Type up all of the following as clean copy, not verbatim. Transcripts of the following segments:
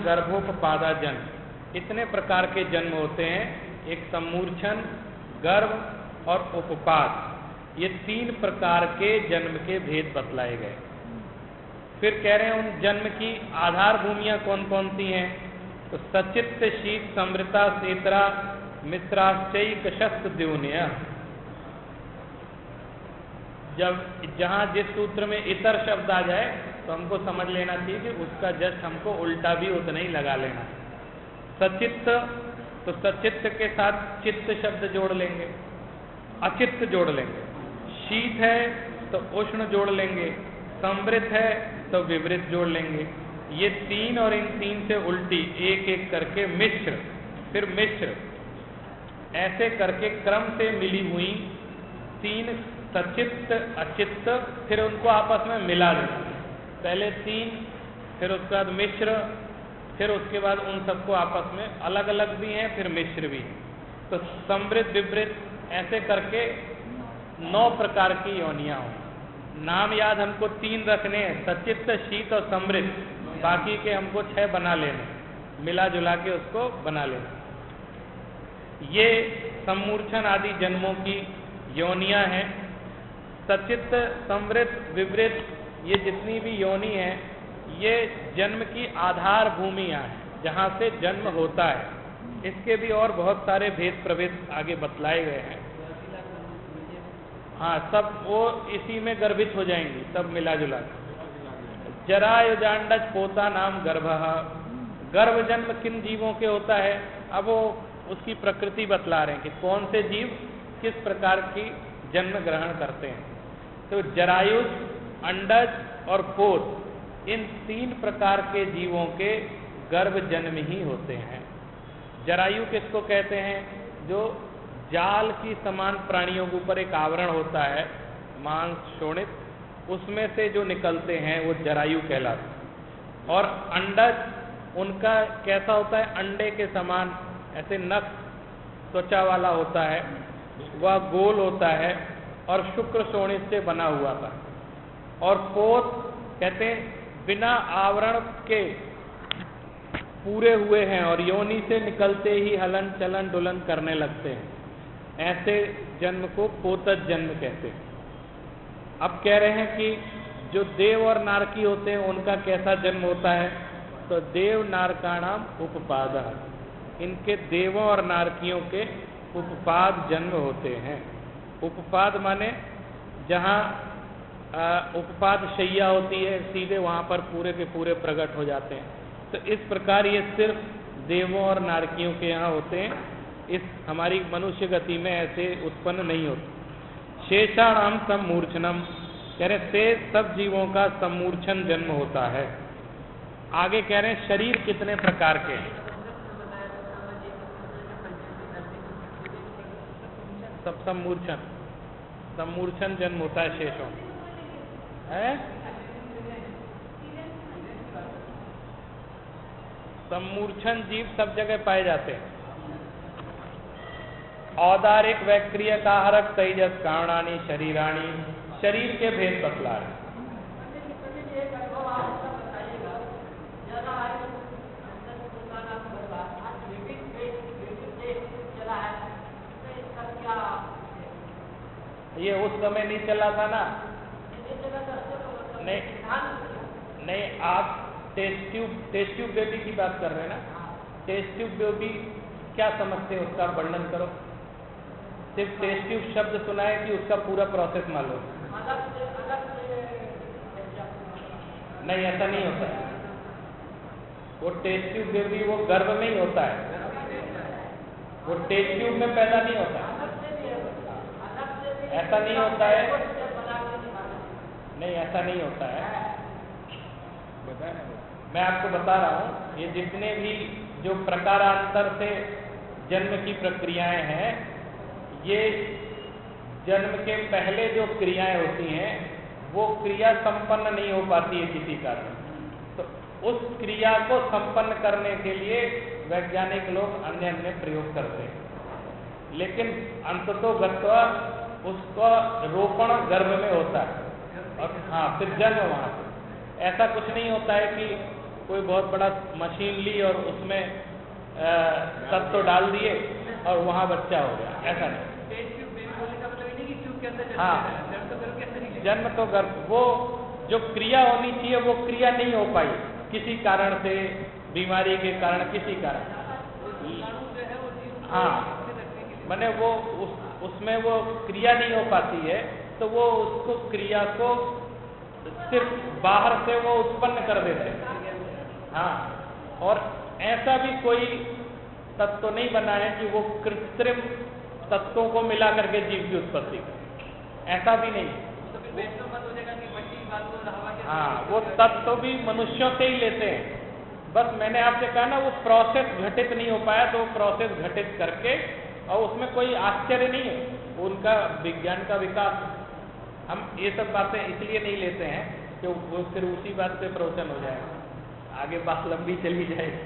गर्भोपपादा जन्म, इतने प्रकार के जन्म होते हैं। एक सम्मूर्छन, गर्भ और उपपाद, ये 3 प्रकार के जन्म के भेद बतलाए गए। फिर कह रहे हैं उन जन्म की आधार भूमियां कौन कौन सी हैं। तो सचित्त, शीत, समृता, सेतरा, मित्राश्चैक शस्त्र द्योनिया। जब जहां जिस सूत्र में इतर शब्द आ जाए तो हमको समझ लेना चाहिए कि उसका जस्ट हमको उल्टा भी उतना ही लगा लेना। सचित्त, तो सचित्त के साथ चित्त शब्द जोड़ लेंगे, अचित्त जोड़ लेंगे। शीत है तो उष्ण जोड़ लेंगे, समृद्ध है तो विवृत जोड़ लेंगे। ये 3 और इन 3 से उल्टी एक एक करके मिश्र, फिर मिश्र, ऐसे करके क्रम से मिली हुई 3 सचित्त, अचित्त, फिर उनको आपस में मिला देना। पहले 3, फिर उसके बाद मिश्र, फिर उसके बाद उन सबको आपस में अलग अलग भी हैं, फिर मिश्र भी। तो समृद्ध, विवृत, ऐसे करके 9 प्रकार की योनियां हों। नाम याद हमको 3 रखने हैं, सचित्त, शीत और समृद्ध, बाकी के हमको 6 बना लेने, मिला जुला के उसको बना लेना। ये सम्मूर्छन आदि जन्मों की योनियां हैं। सचित्त, समृद्ध, विवृत, ये जितनी भी योनि हैं, ये जन्म की आधार भूमियां हैं, जहाँ से जन्म होता है। इसके भी और बहुत सारे भेद प्रभेद आगे बतलाए गए हैं। हाँ, सब वो इसी में गर्भित हो जाएंगी, सब मिला जुला। जरायुजांडज पोता नाम गर्भः, गर्भ जन्म किन जीवों के होता है। अब वो उसकी प्रकृति बतला रहे हैं कि कौन से जीव किस प्रकार की जन्म ग्रहण करते हैं। तो जरायुज, अंडज और पोत, इन 3 प्रकार के जीवों के गर्भ जन्म ही होते हैं। जरायु किसको कहते हैं, जो जाल की समान प्राणियों के ऊपर एक आवरण होता है, मांस शोणित, उसमें से जो निकलते हैं वो जरायु कहलाते हैं। और अंडज उनका कैसा होता है, अंडे के समान ऐसे नख त्वचा वाला होता है, वह गोल होता है और शुक्र शोणित से बना हुआ था। और पोत कहते हैं बिना आवरण के पूरे हुए हैं और योनि से निकलते ही हलन चलन डुलन करने लगते हैं, ऐसे जन्म को पोतज जन्म कहते हैं। अब कह रहे हैं कि जो देव और नारकी होते हैं उनका कैसा जन्म होता है। तो देव नारकाणाम उपपादः, इनके देवों और नारकियों के उपपाद जन्म होते हैं। उपपाद माने जहाँ उपपाद शैया होती है, सीधे वहाँ पर पूरे के पूरे प्रकट हो जाते हैं। तो इस प्रकार ये सिर्फ देवों और नारकियों के यहाँ होते हैं, इस हमारी मनुष्य गति में ऐसे उत्पन्न नहीं होते। शेषाणाम सम्मूर्छनम, कह रहे शेष सब जीवों का सम्मूर्छन जन्म होता है। आगे कह रहे हैं शरीर कितने प्रकार के हैं। सब सम्मूर्छन जन्म होता है शेषों है। सम्मूर्छन जीव सब जगह पाए जाते हैं। औदारिक, वैक्रियक, आहारक, तेजस, कारणानी, शरीराणी, शरीर के भेद बतला रहे। ये उस समय नहीं चला था ना, नहीं आप टेस्ट ट्यूब बेबी की बात कर रहे हैं ना। टेस्ट ट्यूब बेबी क्या समझते हैं, उसका वर्णन करो। सिर्फ टेस्ट ट्यूब शब्द सुना है कि उसका पूरा प्रोसेस मालूम? नहीं, ऐसा नहीं होता है। वो टेस्ट ट्यूब बेबी वो गर्भ में ही होता है, वो टेस्ट ट्यूब में पैदा नहीं होता है। ऐसा नहीं होता है, नहीं ऐसा नहीं होता है। मैं आपको बता रहा हूँ, ये जितने भी जो प्रकारांतर से जन्म की प्रक्रियाएं हैं, ये जन्म के पहले जो क्रियाएं होती हैं वो क्रिया संपन्न नहीं हो पाती है किसी कारण। तो उस क्रिया को संपन्न करने के लिए वैज्ञानिक लोग अन्य अन्य प्रयोग करते हैं, लेकिन अंततोगत्वा उसका रोपण गर्भ में होता है और हाँ फिर जन्म वहाँ से। ऐसा कुछ नहीं होता है कि कोई बहुत बड़ा मशीन ली और उसमें तत्व डाल दिए और वहाँ बच्चा हो गया, ऐसा नहीं। हाँ, जन्म तो गर्भ, वो जो क्रिया होनी चाहिए वो क्रिया नहीं हो पाई किसी कारण से, बीमारी के कारण, किसी कारण। हाँ, माने वो उसमें वो क्रिया नहीं हो पाती है, तो वो उसको क्रिया को सिर्फ बाहर से वो उत्पन्न कर देते हैं। हाँ, और ऐसा भी कोई तत्व नहीं बना है कि वो कृत्रिम तत्वों को मिला करके जीव की उत्पत्ति करे, ऐसा भी नहीं। हाँ, वो तत्व भी मनुष्यों से ही लेते हैं। बस मैंने आपसे कहा ना, वो प्रोसेस घटित नहीं हो पाया, तो वो प्रोसेस घटित करके, और उसमें कोई आश्चर्य नहीं है, उनका विज्ञान का विकास। हम ये सब बातें इसलिए नहीं लेते हैं कि वो फिर उसी बात पे प्रवचन हो जाएगा, आगे बात लंबी चली जाएगी।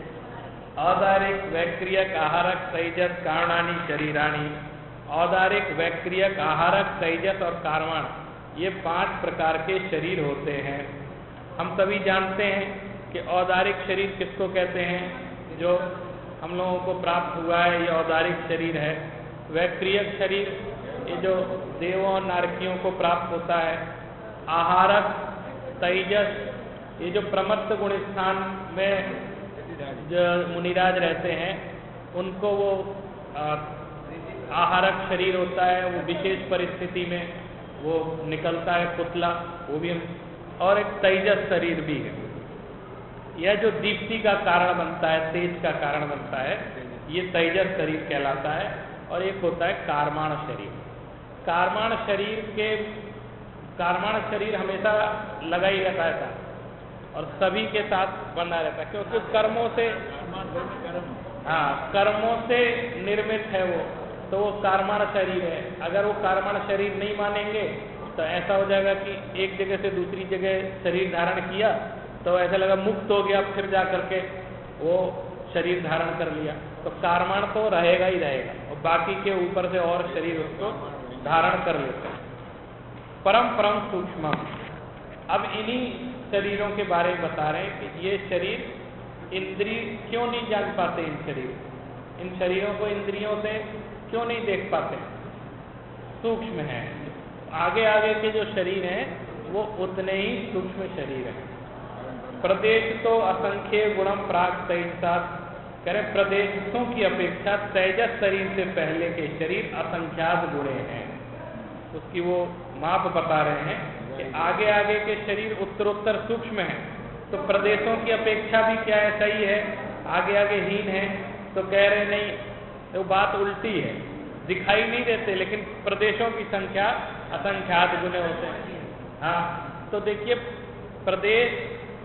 औदारिक, वैक्रियक, आहारक, तैजस, कारणानि, शरीराणि। औदारिक, वैक्रियक, आहारक, तैजस और कारवाण, ये 5 प्रकार के शरीर होते हैं। हम सभी जानते हैं कि औदारिक शरीर किसको कहते हैं, जो हम लोगों को प्राप्त हुआ है, ये औदारिक शरीर है। वैक्रियक शरीर, ये जो देवों और नारकियों को प्राप्त होता है। आहारक, तैजस, ये जो प्रमत्त गुण स्थान में जो मुनिराज रहते हैं, उनको वो आहारक शरीर होता है, वो विशेष परिस्थिति में वो निकलता है पुतला, वो भी। और एक तैजस शरीर भी है, यह जो दीप्ति का कारण बनता है, तेज का कारण बनता है, ये तैजस शरीर कहलाता है। और एक होता है कारमाण शरीर। कारमाण शरीर हमेशा लगा ही रहता है और सभी के साथ बना रहता है, क्योंकि कर्मों से, हाँ, कर्मों से निर्मित है वो, तो वो कारमाण शरीर है। अगर वो कारमाण शरीर नहीं मानेंगे तो ऐसा हो जाएगा कि एक जगह से दूसरी जगह शरीर धारण किया तो ऐसा लगा मुक्त हो गया, फिर जा करके वो शरीर धारण कर लिया, तो कारमाण तो रहेगा ही रहेगा, और बाकी के ऊपर से और शरीर उसको धारण कर लेते हैं। परम परम सूक्ष्म। अब इन्हीं शरीरों के बारे में बता रहे हैं कि ये शरीर इंद्रिय क्यों नहीं जान पाते, इन शरीरों को इंद्रियों से क्यों नहीं देख पाते, सूक्ष्म है। आगे आगे के जो शरीर हैं वो उतने ही सूक्ष्म शरीर हैं। प्रदेश तो असंख्य गुणम प्राग तैजसात, करें प्रदेशों की अपेक्षा तेजस शरीर से पहले के शरीर असंख्यात गुणे हैं। उसकी वो माप बता रहे हैं कि आगे आगे के शरीर उत्तरोत्तर सूक्ष्म है, तो प्रदेशों की अपेक्षा भी क्या है, सही है, आगे आगे हीन है, तो कह रहे नहीं, तो बात उल्टी है, दिखाई नहीं देते, लेकिन प्रदेशों की संख्या असंख्यात गुणे होते हैं। हाँ, तो देखिए, प्रदेश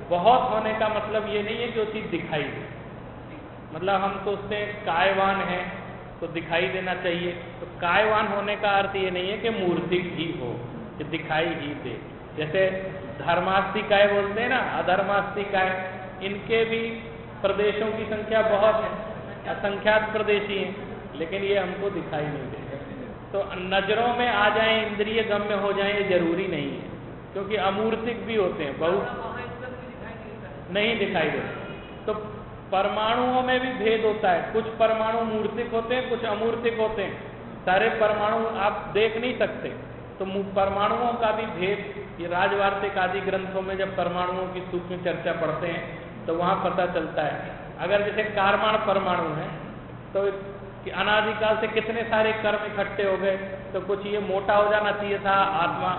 बहुत होने का मतलब ये नहीं है कि वो चीज दिखाई दे, मतलब हम तो उससे कायवान है तो दिखाई देना चाहिए, तो कायवान होने का अर्थ ये नहीं है कि मूर्तिक ही हो, कि दिखाई ही दे। जैसे धर्मास्तिकाय बोलते हैं ना, अधर्मास्तिकाय, इनके भी प्रदेशों की संख्या बहुत है, असंख्यात प्रदेशी हैं, लेकिन ये हमको दिखाई नहीं दे। तो नजरों में आ जाएं, इंद्रिय गम्य हो जाएं, ये जरूरी नहीं है, क्योंकि अमूर्तिक भी होते हैं, बहुत नहीं दिखाई देते। तो परमाणुओं में भी भेद होता है, कुछ परमाणु मूर्तिक होते हैं, कुछ अमूर्तिक होते हैं, सारे परमाणु आप देख नहीं सकते, तो परमाणुओं का भी भेद, ये राजवार्तिक आदि ग्रंथों में जब परमाणुओं की सूक्ष्म चर्चा पढ़ते हैं तो वहाँ पता चलता है। अगर जैसे कारमाण परमाणु है तो अनादिकाल से कितने सारे कर्म इकट्ठे हो गए, तो कुछ ये मोटा हो जाना चाहिए था आत्मा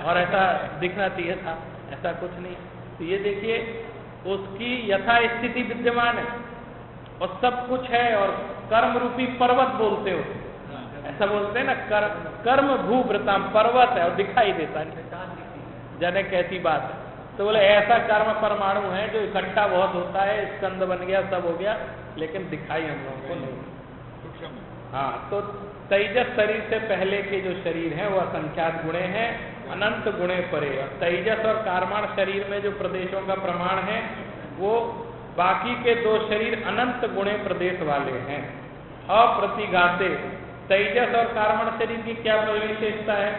और ऐसा दिखना चाहिए था, ऐसा कुछ नहीं। तो ये देखिए, उसकी यथा स्थिति विद्यमान है और सब कुछ है, और कर्म रूपी पर्वत बोलते हो, ऐसा बोलते हैं ना, कर्म भूभृताम, पर्वत है और दिखाई देता नहीं, जाने कैसी बात है। तो बोले ऐसा कर्म परमाणु है जो इकट्ठा बहुत होता है, स्कंद बन गया, सब हो गया, लेकिन दिखाई हम लोगों को नहीं। हाँ, तो तेजस शरीर से पहले के जो शरीर हैं वो असंख्यात गुणे हैं, अनंत गुणे परे। तेजस और कारमाण शरीर में जो प्रदेशों का प्रमाण है वो बाकी के 2 शरीर अनंत गुणे प्रदेश वाले हैं। अप्रतिघाते, तेजस और कारमाण शरीर की क्या विशेषता है,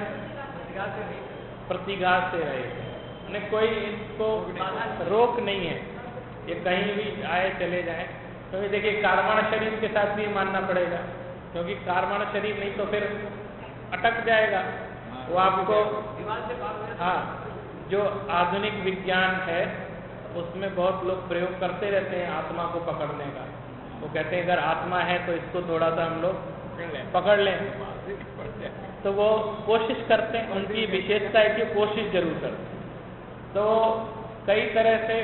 प्रतिघात से रहे, कोई इसको रोक नहीं है, ये कहीं भी आए चले जाएं, तो ये देखिए कार्बन शरीर के साथ भी मानना पड़ेगा, क्योंकि कार्बन शरीर नहीं तो फिर अटक जाएगा वो आपको। हाँ, जो आधुनिक विज्ञान है उसमें बहुत लोग प्रयोग करते रहते हैं आत्मा को पकड़ने का। वो कहते हैं अगर आत्मा है तो इसको थोड़ा सा हम लोग पकड़ लें, तो वो कोशिश करते हैं, उनकी विशेषता है कि कोशिश जरूर करते हैं। तो कई तरह से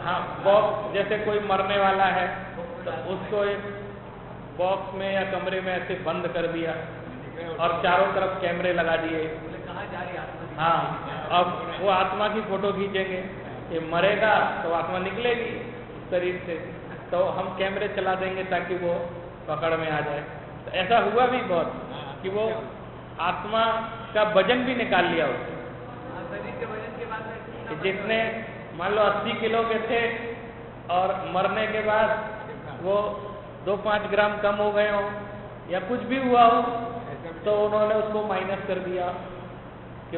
हाँ, बॉक्स, जैसे कोई मरने वाला है तो उसको एक बॉक्स में या कमरे में ऐसे बंद कर दिया और चारों तरफ कैमरे लगा दिए। हाँ, अब वो आत्मा की फोटो खींचेंगे, ये मरेगा तो आत्मा निकलेगी शरीर से, तो हम कैमरे चला देंगे ताकि वो पकड़ में आ जाए। तो ऐसा हुआ भी बहुत कि वो आत्मा का वजन भी निकाल लिया उसने, कि जितने मान लो 80 किलो के थे और मरने के बाद वो 2-5 ग्राम कम हो गए हो या कुछ भी हुआ हो, तो उन्होंने उसको माइनस कर दिया कि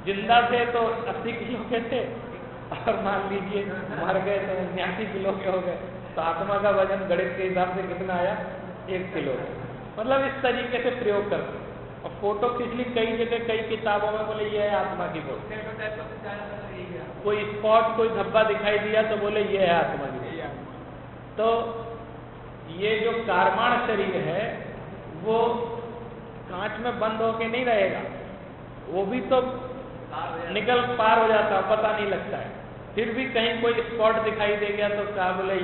जिंदा थे तो 80 किलो के थे और मान लीजिए मर गए तो 89 किलो के हो गए, तो आत्मा का वजन गणित के हिसाब से कितना आया? 1 किलो। मतलब इस तरीके से प्रयोग करते। और फोटो खींच ली कई जगह, कई किताबों में, बोले ये है आत्मा की फोटो। कोई स्पॉट, कोई धब्बा दिखाई दिया तो बोले ये है आत्मा की। तो ये जो कार्बन शरीर है वो कांच में बंद होके नहीं रहेगा, वो भी तो निकल पार हो जाता है, पता नहीं लगता है। फिर भी कहीं कोई स्पॉट दिखाई दे गया तो क्या बोले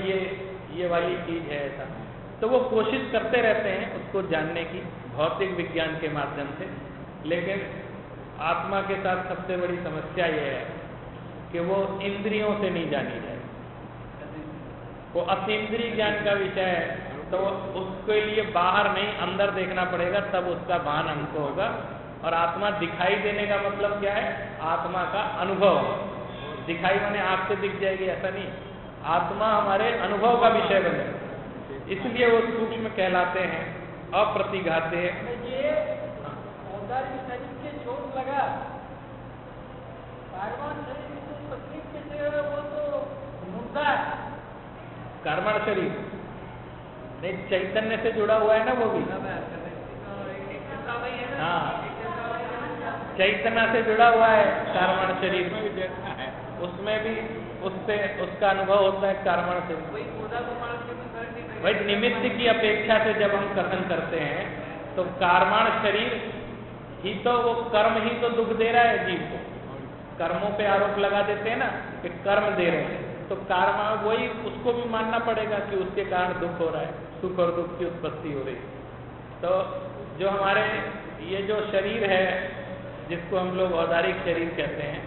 ये वाली चीज है ऐसा। तो वो कोशिश करते रहते हैं उसको जानने की भौतिक विज्ञान के माध्यम से। लेकिन आत्मा के साथ सबसे बड़ी समस्या ये है कि वो इंद्रियों से नहीं जानी जाए, वो अतीन्द्रिय ज्ञान का विषय है, तो उसके लिए बाहर नहीं अंदर देखना पड़ेगा, तब उसका भान हमको होगा। और आत्मा दिखाई देने का मतलब क्या है? आत्मा का अनुभव। दिखाई माने आँख से दिख जाएगी ऐसा नहीं, आत्मा हमारे अनुभव का विषय बने, इसलिए वो सूक्ष्म कहलाते हैं, अप्रतिघाते। ये औदार्य शरीर के चोट लगा, कार्बन शरीर की तकलीफ कैसे है? वो तो मुद्दा है। कार्बन शरीर नहीं, चैतन्य से जुड़ा हुआ है ना वो भी। हाँ, चैतन्य से जुड़ा हुआ है कार्बन शरीर, उसमें भी उससे उसका अनुभव होता है कार्बन से। भाई निमित्त की अपेक्षा से जब हम कथन करते हैं तो कार्बन शरीर ही तो, वो कर्म ही तो दुख दे रहा है जीव को। कर्मों पे आरोप लगा देते हैं ना कि कर्म दे रहे हैं, तो कर्म वही उसको भी मानना पड़ेगा कि उसके कारण दुख हो रहा है, सुख और दुख की उत्पत्ति हो रही। तो जो हमारे ये जो शरीर है जिसको हम लोग औदारिक शरीर कहते हैं,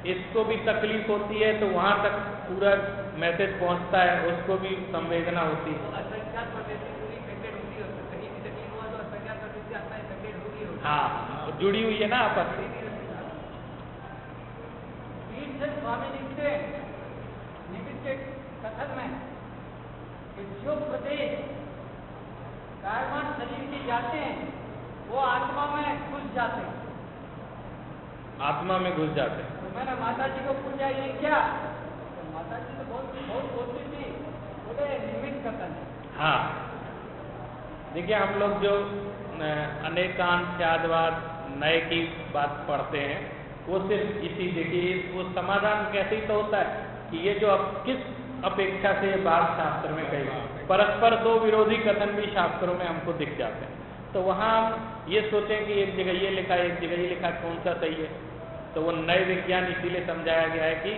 इसको भी तकलीफ होती है, तो वहाँ तक पूरा मैसेज पहुँचता है, उसको भी संवेदना होती है। हाँ, जुड़ी हुई है ना आपस में। स्वामी लिखते निमित्त के कथन में कि जो प्रदेश कार्बन शरीर के जाते हैं वो आत्मा में घुस जाते हैं। आत्मा में घुस जाते हैं। तो मैंने माता जी को पूछा ये क्या, तो माता जी तो बहुत बोलती थी, बोले निमित्त कथन है। हाँ, देखिए हम लोग जो अनेकांत्यादवाद नए की बात पढ़ते हैं वो सिर्फ इसी, देखिए वो समाधान कैसे ही तो होता है कि ये जो किस अपेक्षा से ये बात शास्त्र में कही, परस्पर दो विरोधी कथन भी शास्त्रों में हमको दिख जाते हैं। तो वहाँ हम ये सोचें कि एक जगह ये लिखा, एक जगह ये लिखा, कौन सा सही है? तो वो नए विज्ञान इसीलिए समझाया गया है कि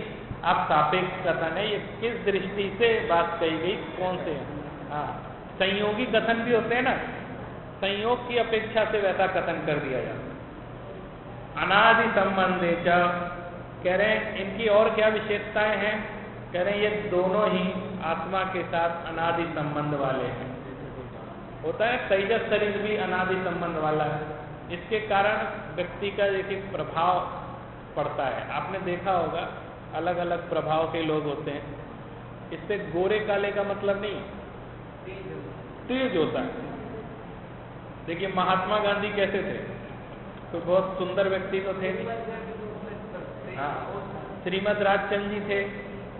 आप सापेक्ष कथन है, ये किस दृष्टि से बात कही गई, कौन से है। हाँ, संयोगी कथन भी होते हैं ना, संयोग की अपेक्षा से वैसा कथन कर दिया जाता है। अनादि संबंधे च, कह रहे हैं इनकी और क्या विशेषताएं हैं? कह रहे हैं ये दोनों ही आत्मा के साथ अनादि संबंध वाले हैं। होता है तेजस शरीर भी अनादि संबंध वाला है, इसके कारण व्यक्ति का एक एक प्रभाव पड़ता है। आपने देखा होगा अलग अलग प्रभाव के लोग होते हैं, इससे गोरे काले का मतलब नहीं, तेज होता है। देखिए महात्मा गांधी कैसे थे? तो बहुत सुंदर व्यक्ति तो थे नहीं। हाँ, श्रीमद राजचंद्र जी थे,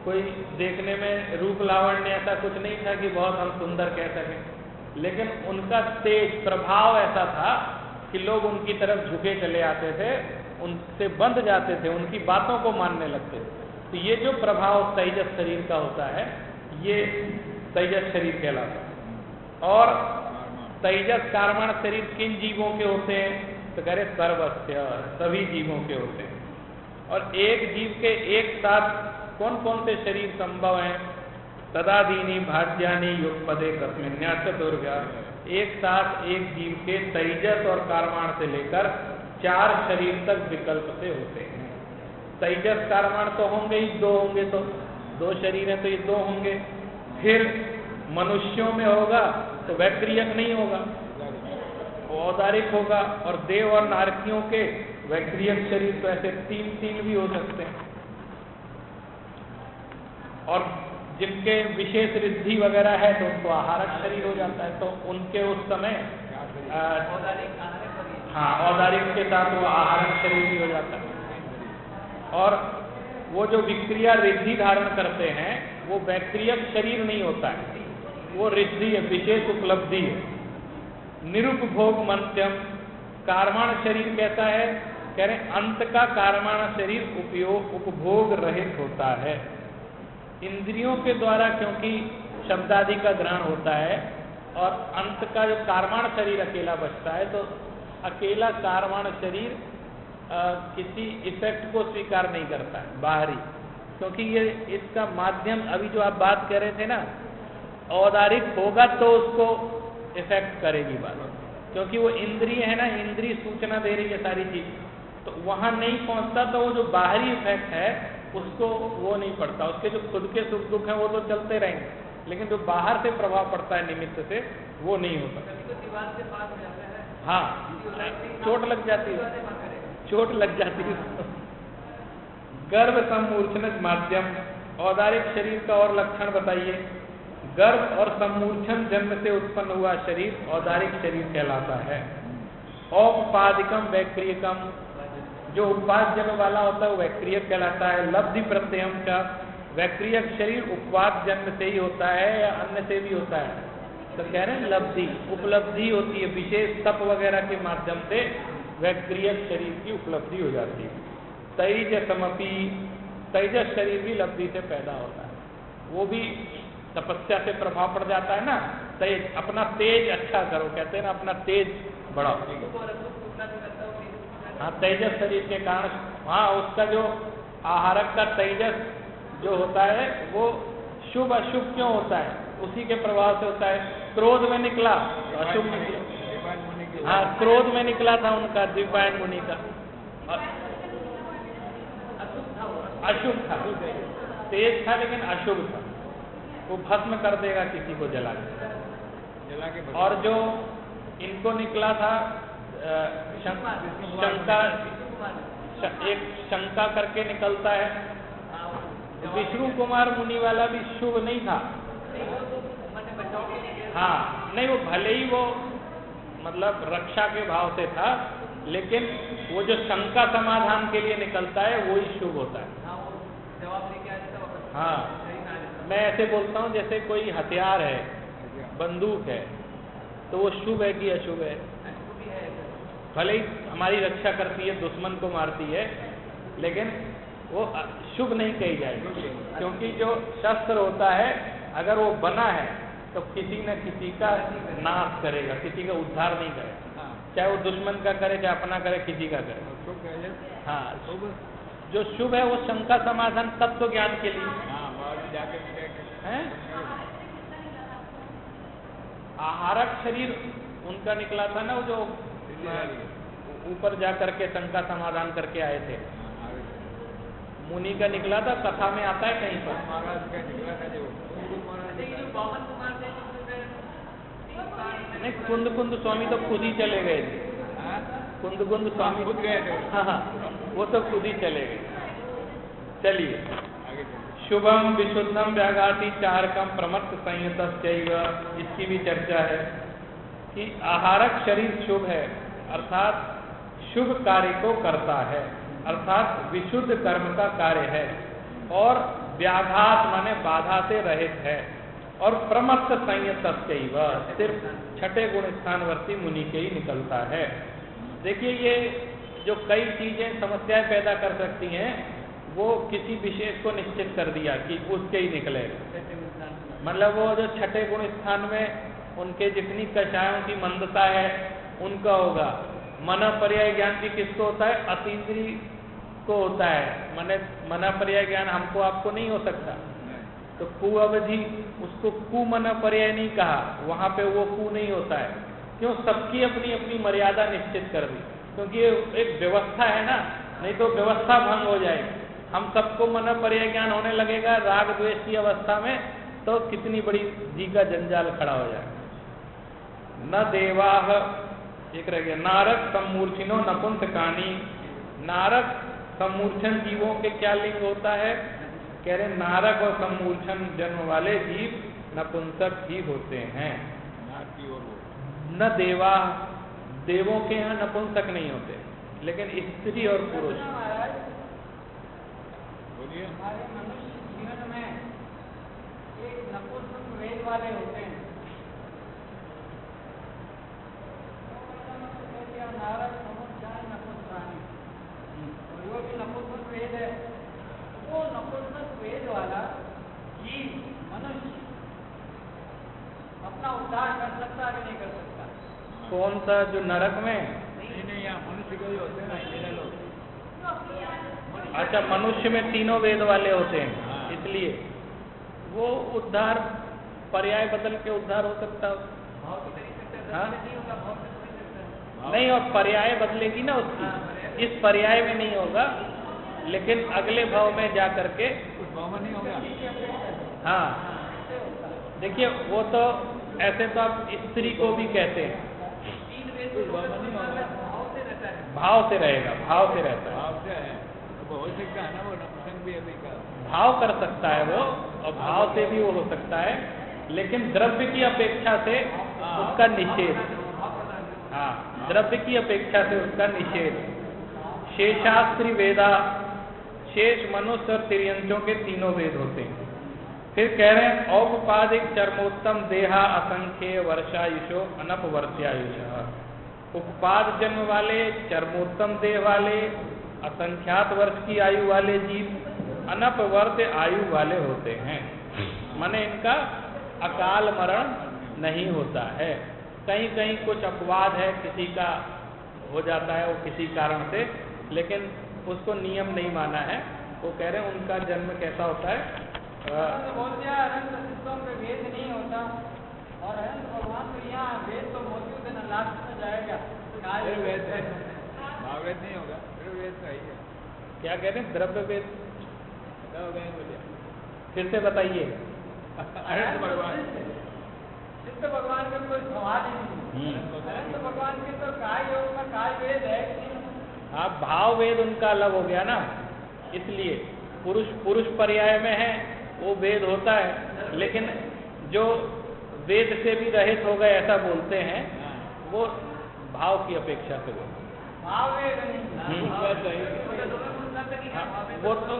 कोई देखने में रूप लावण्य ऐसा कुछ नहीं था कि बहुत हम सुंदर कह सकें, लेकिन उनका तेज प्रभाव ऐसा था कि लोग उनकी तरफ झुके चले आते थे, उनसे बंध जाते थे, उनकी बातों को मानने लगते थे। तो ये जो प्रभाव तेजस शरीर का होता है, ये तेजस शरीर कहलाता है। और तेजस कार्मण शरीर किन जीवों के होते हैं? तो कह रहे सर्वस्य, सभी जीवों के होते हैं। और एक जीव के एक साथ कौन कौन से शरीर संभव हैं? तदादीनी भाज्यानी युगपदे कस्मिन्या चतुर्व्या। एक साथ एक जीव के तेजस और कार्माण से लेकर 4 शरीर तक विकल्प से होते हैं। तेजस कार्माण तो होंगे ही, 2 होंगे तो 2 शरीर है तो ये 2 होंगे। फिर मनुष्यों में होगा तो वैक्रियक नहीं होगा, औदारिक होगा। और देव और नारकियों के वैक्रियक शरीर तो ऐसे 3 भी हो सकते हैं। और जिनके विशेष रिद्धि वगैरह है तो उनको आहारक शरीर हो जाता है, तो उनके उस समय औदारिक के साथ वो आहारक शरीर भी हो जाता है। और वो जो विक्रिया रिद्धि धारण करते हैं वो वैक्रियक शरीर नहीं होता है, वो रिद्धि है, विशेष उपलब्धि है। निरुपभोग मंत्यम कार्माण शरीर कैसा है? कह रहे अंत का कार्माण शरीर उपभोग रहित होता है। इंद्रियों के द्वारा क्योंकि शब्दादि का ग्रहण होता है, और अंत का जो कार्माण शरीर अकेला बचता है, तो अकेला कार्माण शरीर किसी इफेक्ट को स्वीकार नहीं करता है बाहरी, क्योंकि ये इसका माध्यम, अभी जो आप बात कर रहे थे ना, औदारिक होगा तो उसको इफेक्ट करेगी बात, क्योंकि वो इंद्रिय है ना, इंद्रिय सूचना दे रही है सारी चीज, तो वहां नहीं पहुंचता, तो वो जो बाहरी इफेक्ट है उसको वो नहीं पड़ता। उसके जो खुद के सुख दुख हैं वो तो चलते रहेंगे, लेकिन जो बाहर से प्रभाव पड़ता है निमित्त से, वो नहीं होता। हाँ, चोट लग जाती है, चोट लग जाती है। गर्भ सम्मूर्छन माध्यम, औदारिक शरीर का और लक्षण बताइए। गर्भ और सम्मूर्छन जन्म से उत्पन्न हुआ शरीर औदारिक शरीर कहलाता है। औपपादिकम वैक्रियकम, जो उपवास जन्म वाला होता है वो वैक्रियक कहलाता है। लब्धि प्रत्ययम का, वैक्रियक शरीर उपवास जन्म से ही होता है या अन्य से भी होता है? तो कह रहे हैं लब्धि, उपलब्धि होती है, विशेष तप वगैरह के माध्यम से वैक्रियक शरीर की उपलब्धि हो जाती है। तेजसमपि, तेजस शरीर भी लब्धि से पैदा होता है, वो भी तपस्या से प्रभाव पड़ जाता है ना। तेज, अपना तेज अच्छा करो, कहते हैं ना, अपना तेज बढ़ाओ। हाँ, तेजस शरीर के कारण, हाँ, उसका जो आहारक का तेजस जो होता है वो शुभ अशुभ क्यों होता है? उसी के प्रभाव से होता है। क्रोध में निकला तो अशुभ निकला। हाँ, क्रोध में निकला था उनका, द्विपायन मुनि का, अशुभ था, तेज था लेकिन अशुभ था, वो भस्म कर देगा किसी को जला के। और जो इनको निकला था शंका, एक शंका करके निकलता है, विष्णु कुमार मुनि वाला भी शुभ नहीं था। हाँ, नहीं, वो भले ही वो मतलब रक्षा के भाव से था, लेकिन वो जो शंका समाधान के लिए निकलता है वो ही शुभ होता है। हाँ, मैं ऐसे बोलता हूँ जैसे कोई हथियार है, बंदूक है, तो वो शुभ है कि अशुभ है? भले ही हमारी रक्षा करती है, दुश्मन को मारती है, लेकिन वो शुभ नहीं कही जाएगी, क्योंकि जो शस्त्र होता है अगर वो बना है तो किसी न किसी का नाश करेगा, किसी का उद्धार नहीं करेगा, चाहे वो दुश्मन का करे चाहे अपना करे, किसी का करे। हाँ, जो शुभ है वो शंका समाधान तत्व ज्ञान के लिए है। आहारक शरीर उनका निकला था ना, वो जो ऊपर जा करके शंका समाधान करके आए थे, मुनि का निकला था, कथा में आता है कहीं पर। नहीं, कुंद स्वामी तो खुद ही चले गए थे, कुंद स्वामी खुद गए थे। हाँ, वो तो खुद ही चले गए। चलिए, शुभम विशुद्धम व्याघाति चारकम प्रमत्त संयत, इसकी भी चर्चा है कि आहारक शरीर शुभ है, अर्थात शुभ कार्य को करता है। अर्थात विशुद्ध कर्म का कार्य है और व्याघात माने बाधा से रहित है और प्रमत्त संयत सिर्फ छठे गुण स्थानवर्ती मुनि के ही निकलता है। देखिए ये जो कई चीजें समस्याएं पैदा कर सकती हैं वो किसी विशेष को निश्चित कर दिया कि उसके ही निकलेगा। मतलब वो जो छठे गुण स्थान में उनके जितनी कषायों की मंदता है उनका होगा। मन पर्याय ज्ञान भी किसको होता है? अतीन्द्रिय को होता है। मन पर्याय ज्ञान हमको आपको नहीं हो सकता। तो कु अवधि उसको कु मन पर्याय नहीं कहा, वहां पे वो कु नहीं होता है। क्यों? सबकी अपनी अपनी मर्यादा निश्चित कर दी, क्योंकि ये एक व्यवस्था है ना, नहीं तो व्यवस्था भंग हो जाएगी। हम सबको मन पर्याय ज्ञान होने लगेगा राग द्वेष की अवस्था में, तो कितनी बड़ी जी का जंजाल खड़ा हो जाएगा। न देवाह, एक रह गया, नारक सम्मूर्छिनो नपुंसकानी। नारक सम्मूर्छन जीवों के क्या लिंग होता है? कह रहे नारक और सम्मूर्छन जन्म वाले जीव नपुंसक ही होते हैं। न देवा, देवों के यहाँ नपुंसक नहीं होते, लेकिन स्त्री और पुरुष। हमारे मनुष्य जीवन में एक नपुंसक वेद वाले होते हैं। नारद समुद्र नपुंसकानी, और वो भी नपुंसक वेद है। वो नपुंसक वेद वाला जीव मनुष्य अपना उद्धार कर सकता है कि नहीं कर सकता? कौन सा? जो नरक में? नहीं, यहाँ मनुष्य को ही होते हैं लोग। अच्छा, मनुष्य में तीनों वेद वाले होते हैं, इसलिए वो उद्धार पर्याय बदल के उद्धार हो सकता है। नहीं, और पर्याय बदलेगी ना उसकी, इस पर्याय में नहीं होगा, लेकिन अगले भाव में जा करके उस भाव में नहीं होगा। हाँ, देखिए वो तो ऐसे तो आप स्त्री को भी कहते हैं, भाव से रहेगा, भाव से रहता है, भाव से है, हो सकता है ना, वो नपुंसक भी अभी का भाव कर सकता है वो, और भाव से भी वो हो सकता है, लेकिन द्रव्य की अपेक्षा से उसका निषेध। हाँ, द्रव्य की अपेक्षा से उसका निषेध। शेषास्त्री वेदा, शेष मनुष्य और तिर्यंचों के तीनों वेद होते हैं। फिर कह रहे हैं औपपादिक चर्मोत्तम देहा असंख्य वर्षायुषो अनपवर्त्यायुष। उपपाद जन्म वाले, चर्मोत्तम देह वाले, असंख्यात वर्ष की आयु वाले जीव अनपवर्त आयु वाले होते हैं। माने इनका अकाल मरण नहीं होता है। कहीं कहीं कुछ अपवाद है, किसी का हो जाता है वो किसी कारण से, लेकिन उसको नियम नहीं माना है। वो कह रहे हैं उनका जन्म कैसा होता है? बोल दिया अनंत सिद्धों पे वेद नहीं होता, और अनंत भगवान तो यहाँ वेद तो मौजूद है ना, लास्ट में जाएगा फिर वेद है, महावेद नहीं होगा, फिर वेद तो ही है। क्या कह रहे हैं? द्रव्य वेद हो गए बोलिए, फिर से बताइए। अनंत भगवान, सिद्ध भगवान का कोई सवाल ही नहीं। अनंत भगवान के तो काय योग में काय वेद है। हाँ, भाव वेद उनका अलग हो गया ना, इसलिए पुरुष पर्याय में है वो वेद होता है, लेकिन जो वेद से भी रहित हो गए ऐसा बोलते हैं, वो भाव की अपेक्षा से बोलते हैं। भाव वेद नहीं, वो तो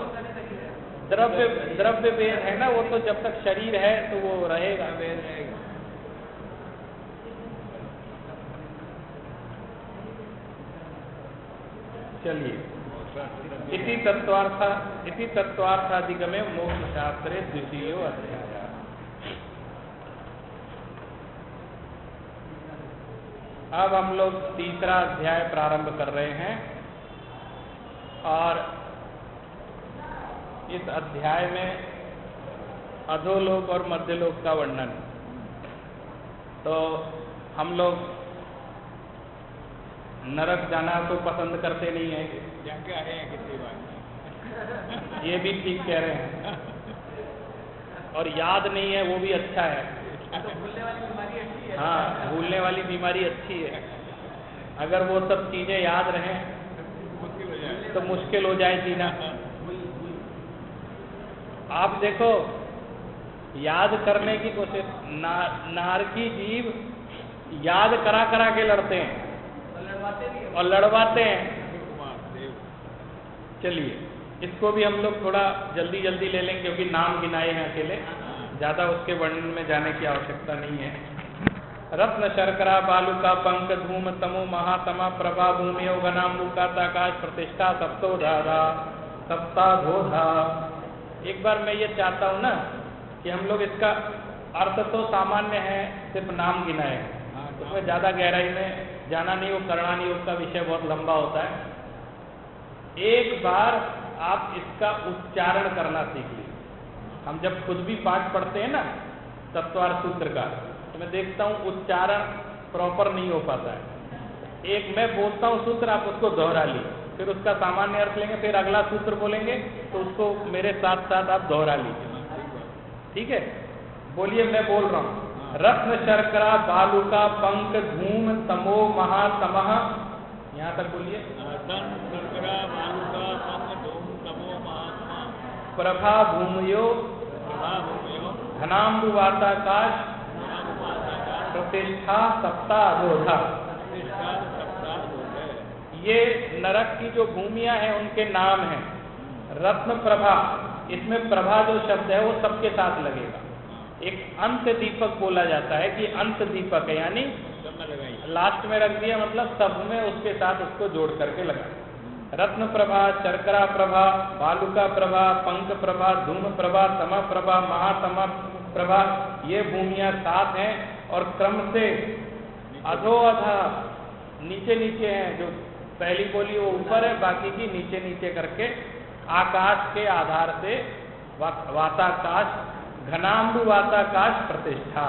द्रव्य वेद है ना, वो तो जब तक शरीर है तो वो रहेगा, वेद रहेगा। चलिए, इति तत्वार्थाधिगमे मोक्ष शास्त्रे द्वितीयो अध्याय। अब हम लोग तीसरा अध्याय प्रारंभ कर रहे हैं, और इस अध्याय में अधोलोक और मध्यलोक का वर्णन। तो हम लोग नरक जाना तो पसंद करते नहीं है, क्या है किसी बात ये भी ठीक कह रहे हैं, और याद नहीं है वो भी अच्छा है। तो भूलने वाली बीमारी अच्छी है। हाँ, भूलने वाली बीमारी अच्छी है। अगर वो सब चीजें याद रहें तो मुश्किल हो जाए जीना। आप देखो, याद करने की कोशिश, नारकी जीव याद करा करा के लड़ते हैं और लड़वाते हैं। चलिए इसको भी हम लोग थोड़ा जल्दी जल्दी ले लेंगे क्योंकि नाम गिनाए हैं अकेले, ज़्यादा उसके वर्णन में जाने की आवश्यकता नहीं है। रत्न शर्करा बालुका पंक धूम तमो महातमा प्रभा भूमियो घनाम्बुकाताकाश प्रतिष्ठा सप्तोधारा सप्ताधोधा। एक बार मैं ये चाहता हूँ ना कि हम लोग इसका अर्थ तो सामान्य है, सिर्फ नाम गिनाए हैं, उसमें ज़्यादा गहराई में जाना नहीं, वो करना नहीं, उसका विषय बहुत लंबा होता है। एक बार आप इसका उच्चारण करना सीख लीजिए। हम जब खुद भी पाठ पढ़ते हैं ना तत्वार सूत्र का, तो मैं देखता हूँ उच्चारण प्रॉपर नहीं हो पाता है। एक मैं बोलता हूँ सूत्र, आप उसको दोहरा ली, फिर उसका सामान्य अर्थ लेंगे, फिर अगला सूत्र बोलेंगे तो उसको मेरे साथ साथ आप दोहरा लीजिए, ठीक है? बोलिए, मैं बोल रहा हूँ। रत्न शर्करा बालुका पंक धूम तमो महातमः, यहाँ तक बोलिए। शर्करा बालुका पंक धूम तमो महातमः प्रभा भूमयो घनाम्बुवाताकाश प्रतिष्ठा सप्ताधोधा। ये नरक की जो भूमियां हैं उनके नाम हैं। रत्न प्रभा, इसमें प्रभा जो शब्द है वो सबके साथ लगेगा। एक अंत दीपक बोला जाता है कि अंत दीपक है, यानी लास्ट में रख दिया, मतलब सब में उसके साथ उसको जोड़ करके लगा। रत्न प्रभा, शर्करा प्रभा, बालुका प्रभा, पंक प्रभा, धूम प्रभा, तमा प्रभा, महातमा प्रभा, ये भूमियां सात हैं और क्रम से अधोअधा नीचे नीचे हैं। जो पहली बोली वो ऊपर है, बाकी की नीचे नीचे करके आकाश के आधार से वाताकाश, घनाम्बु वाताकाश प्रतिष्ठा।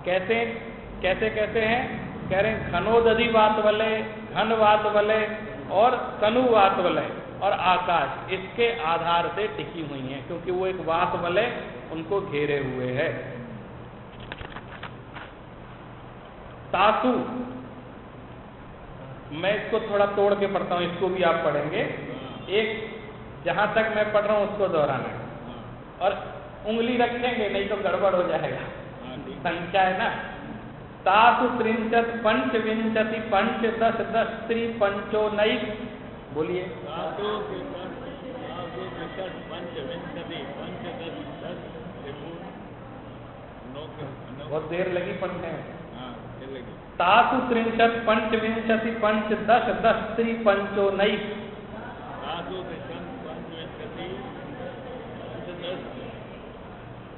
कैसे कैसे कैसे हैं? कह रहे हैं घनोदधि वात वलय, घन वात वलय और तनु वात वलय और आकाश इसके आधार से टिकी हुई हैं, क्योंकि वो एक वात वलय उनको घेरे हुए है। तासु, मैं इसको थोड़ा तोड़ के पढ़ता हूँ, इसको भी आप पढ़ेंगे। एक जहां तक मैं पढ़ रहा हूँ उसको दोहराना है और उंगली रखेंगे, नहीं तो गड़बड़ हो जाएगा। संख्या है ना, तासु त्रिंशत पंचविंशति पंच दश दश त्रि पंचोनैक। बोलिए। बहुत देर लगी पढ़ने में। तासु त्रिंशत पंचविंशति पंच दश दश त्रि पंचोनैक।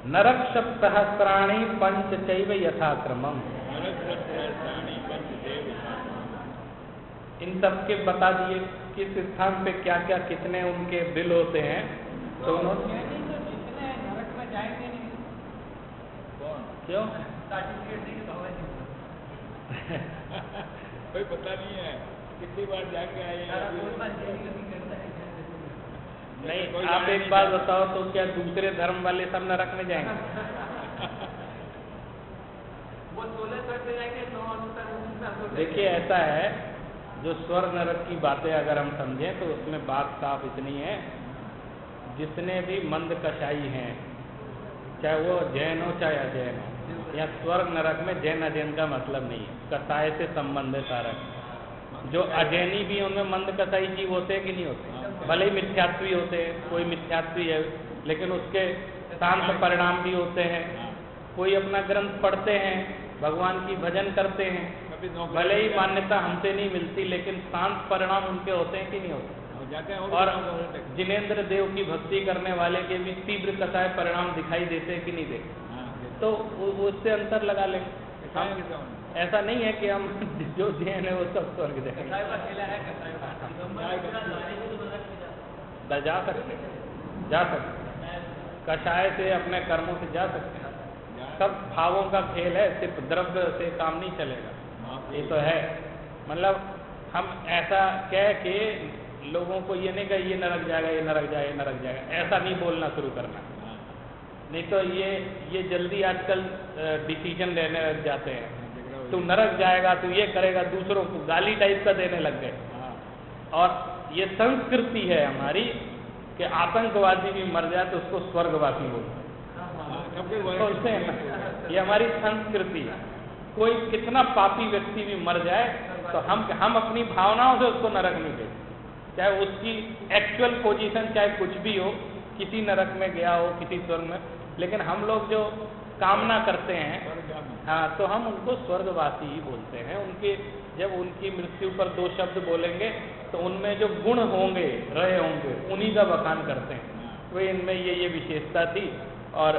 नरक सप्तहस्राणि पंच चैव यथाक्रमम्। इन सब के बता दिए किस स्थान पे क्या क्या कितने उनके बिल होते हैं। तो उन्होंने जितने नरक में जाएंगे नहीं। क्यों? कोई पता नहीं है कितनी बार जाके आए हैं। नहीं, आप एक बात बताओ, तो क्या दूसरे धर्म वाले सब नरक में जाएंगे? वो 16 स्वर से जाएंगे, 9 देखिए ऐसा है, जो स्वर्ग नरक की बातें अगर हम समझें तो उसमें बात साफ इतनी है, जितने भी मंद कसाई हैं, चाहे वो जैन हो चाहे अजैन हो, या स्वर्ग नरक में जैन अजैन का मतलब नहीं है, कसाई से संबंध है सारा। जो अजैनी भी उनमें मंद कसाई जीव होते हैं कि नहीं होते? भले ही मिथ्यात्वी होते हैं, कोई मिथ्यात्वी है लेकिन उसके शांत परिणाम भी होते हैं। कोई अपना ग्रंथ पढ़ते हैं, भगवान की भजन करते हैं, भले ही मान्यता हमसे नहीं मिलती लेकिन शांत परिणाम उनके होते हैं कि नहीं होते? और जिनेंद्र देव की भक्ति करने वाले के भी तीव्र कसाय परिणाम दिखाई देते हैं कि नहीं देते? तो उससे अंतर लगा लेंगे। ऐसा नहीं है कि हम जो जैन है वो सब स्वर्ग जाएंगे। जा सकते कषाय से अपने कर्मों से जा सकते हैं। सब भावों का खेल है, सिर्फ द्रव्य से काम नहीं चलेगा। ये तो है, मतलब हम ऐसा कह के लोगों को ये नहीं कहे ये नरक जाएगा, ये नरक जाएगा, ये नरक जाएगा, ऐसा नहीं बोलना शुरू करना। नहीं तो ये जल्दी आजकल डिसीजन लेने लग जाते हैं, तू नरक जाएगा, तू ये करेगा, दूसरों को गाली टाइप का देने लग गए। और ये संस्कृति है हमारी कि आतंकवादी भी मर जाए तो उसको स्वर्गवासी बोलते हैं। ये हमारी संस्कृति है। कोई कितना पापी व्यक्ति भी मर जाए तो हम अपनी भावनाओं से उसको नरक नहीं देते। चाहे उसकी एक्चुअल पोजीशन चाहे कुछ भी हो, किसी नरक में गया हो, किसी स्वर्ग में, लेकिन हम लोग जो कामना करते हैं, हाँ, तो हम उनको स्वर्गवासी ही बोलते हैं। उनके जब उनकी मृत्यु पर 2 शब्द बोलेंगे तो उनमें जो गुण होंगे, रहे होंगे, उन्हीं का बखान करते हैं। वे इनमें ये विशेषता थी और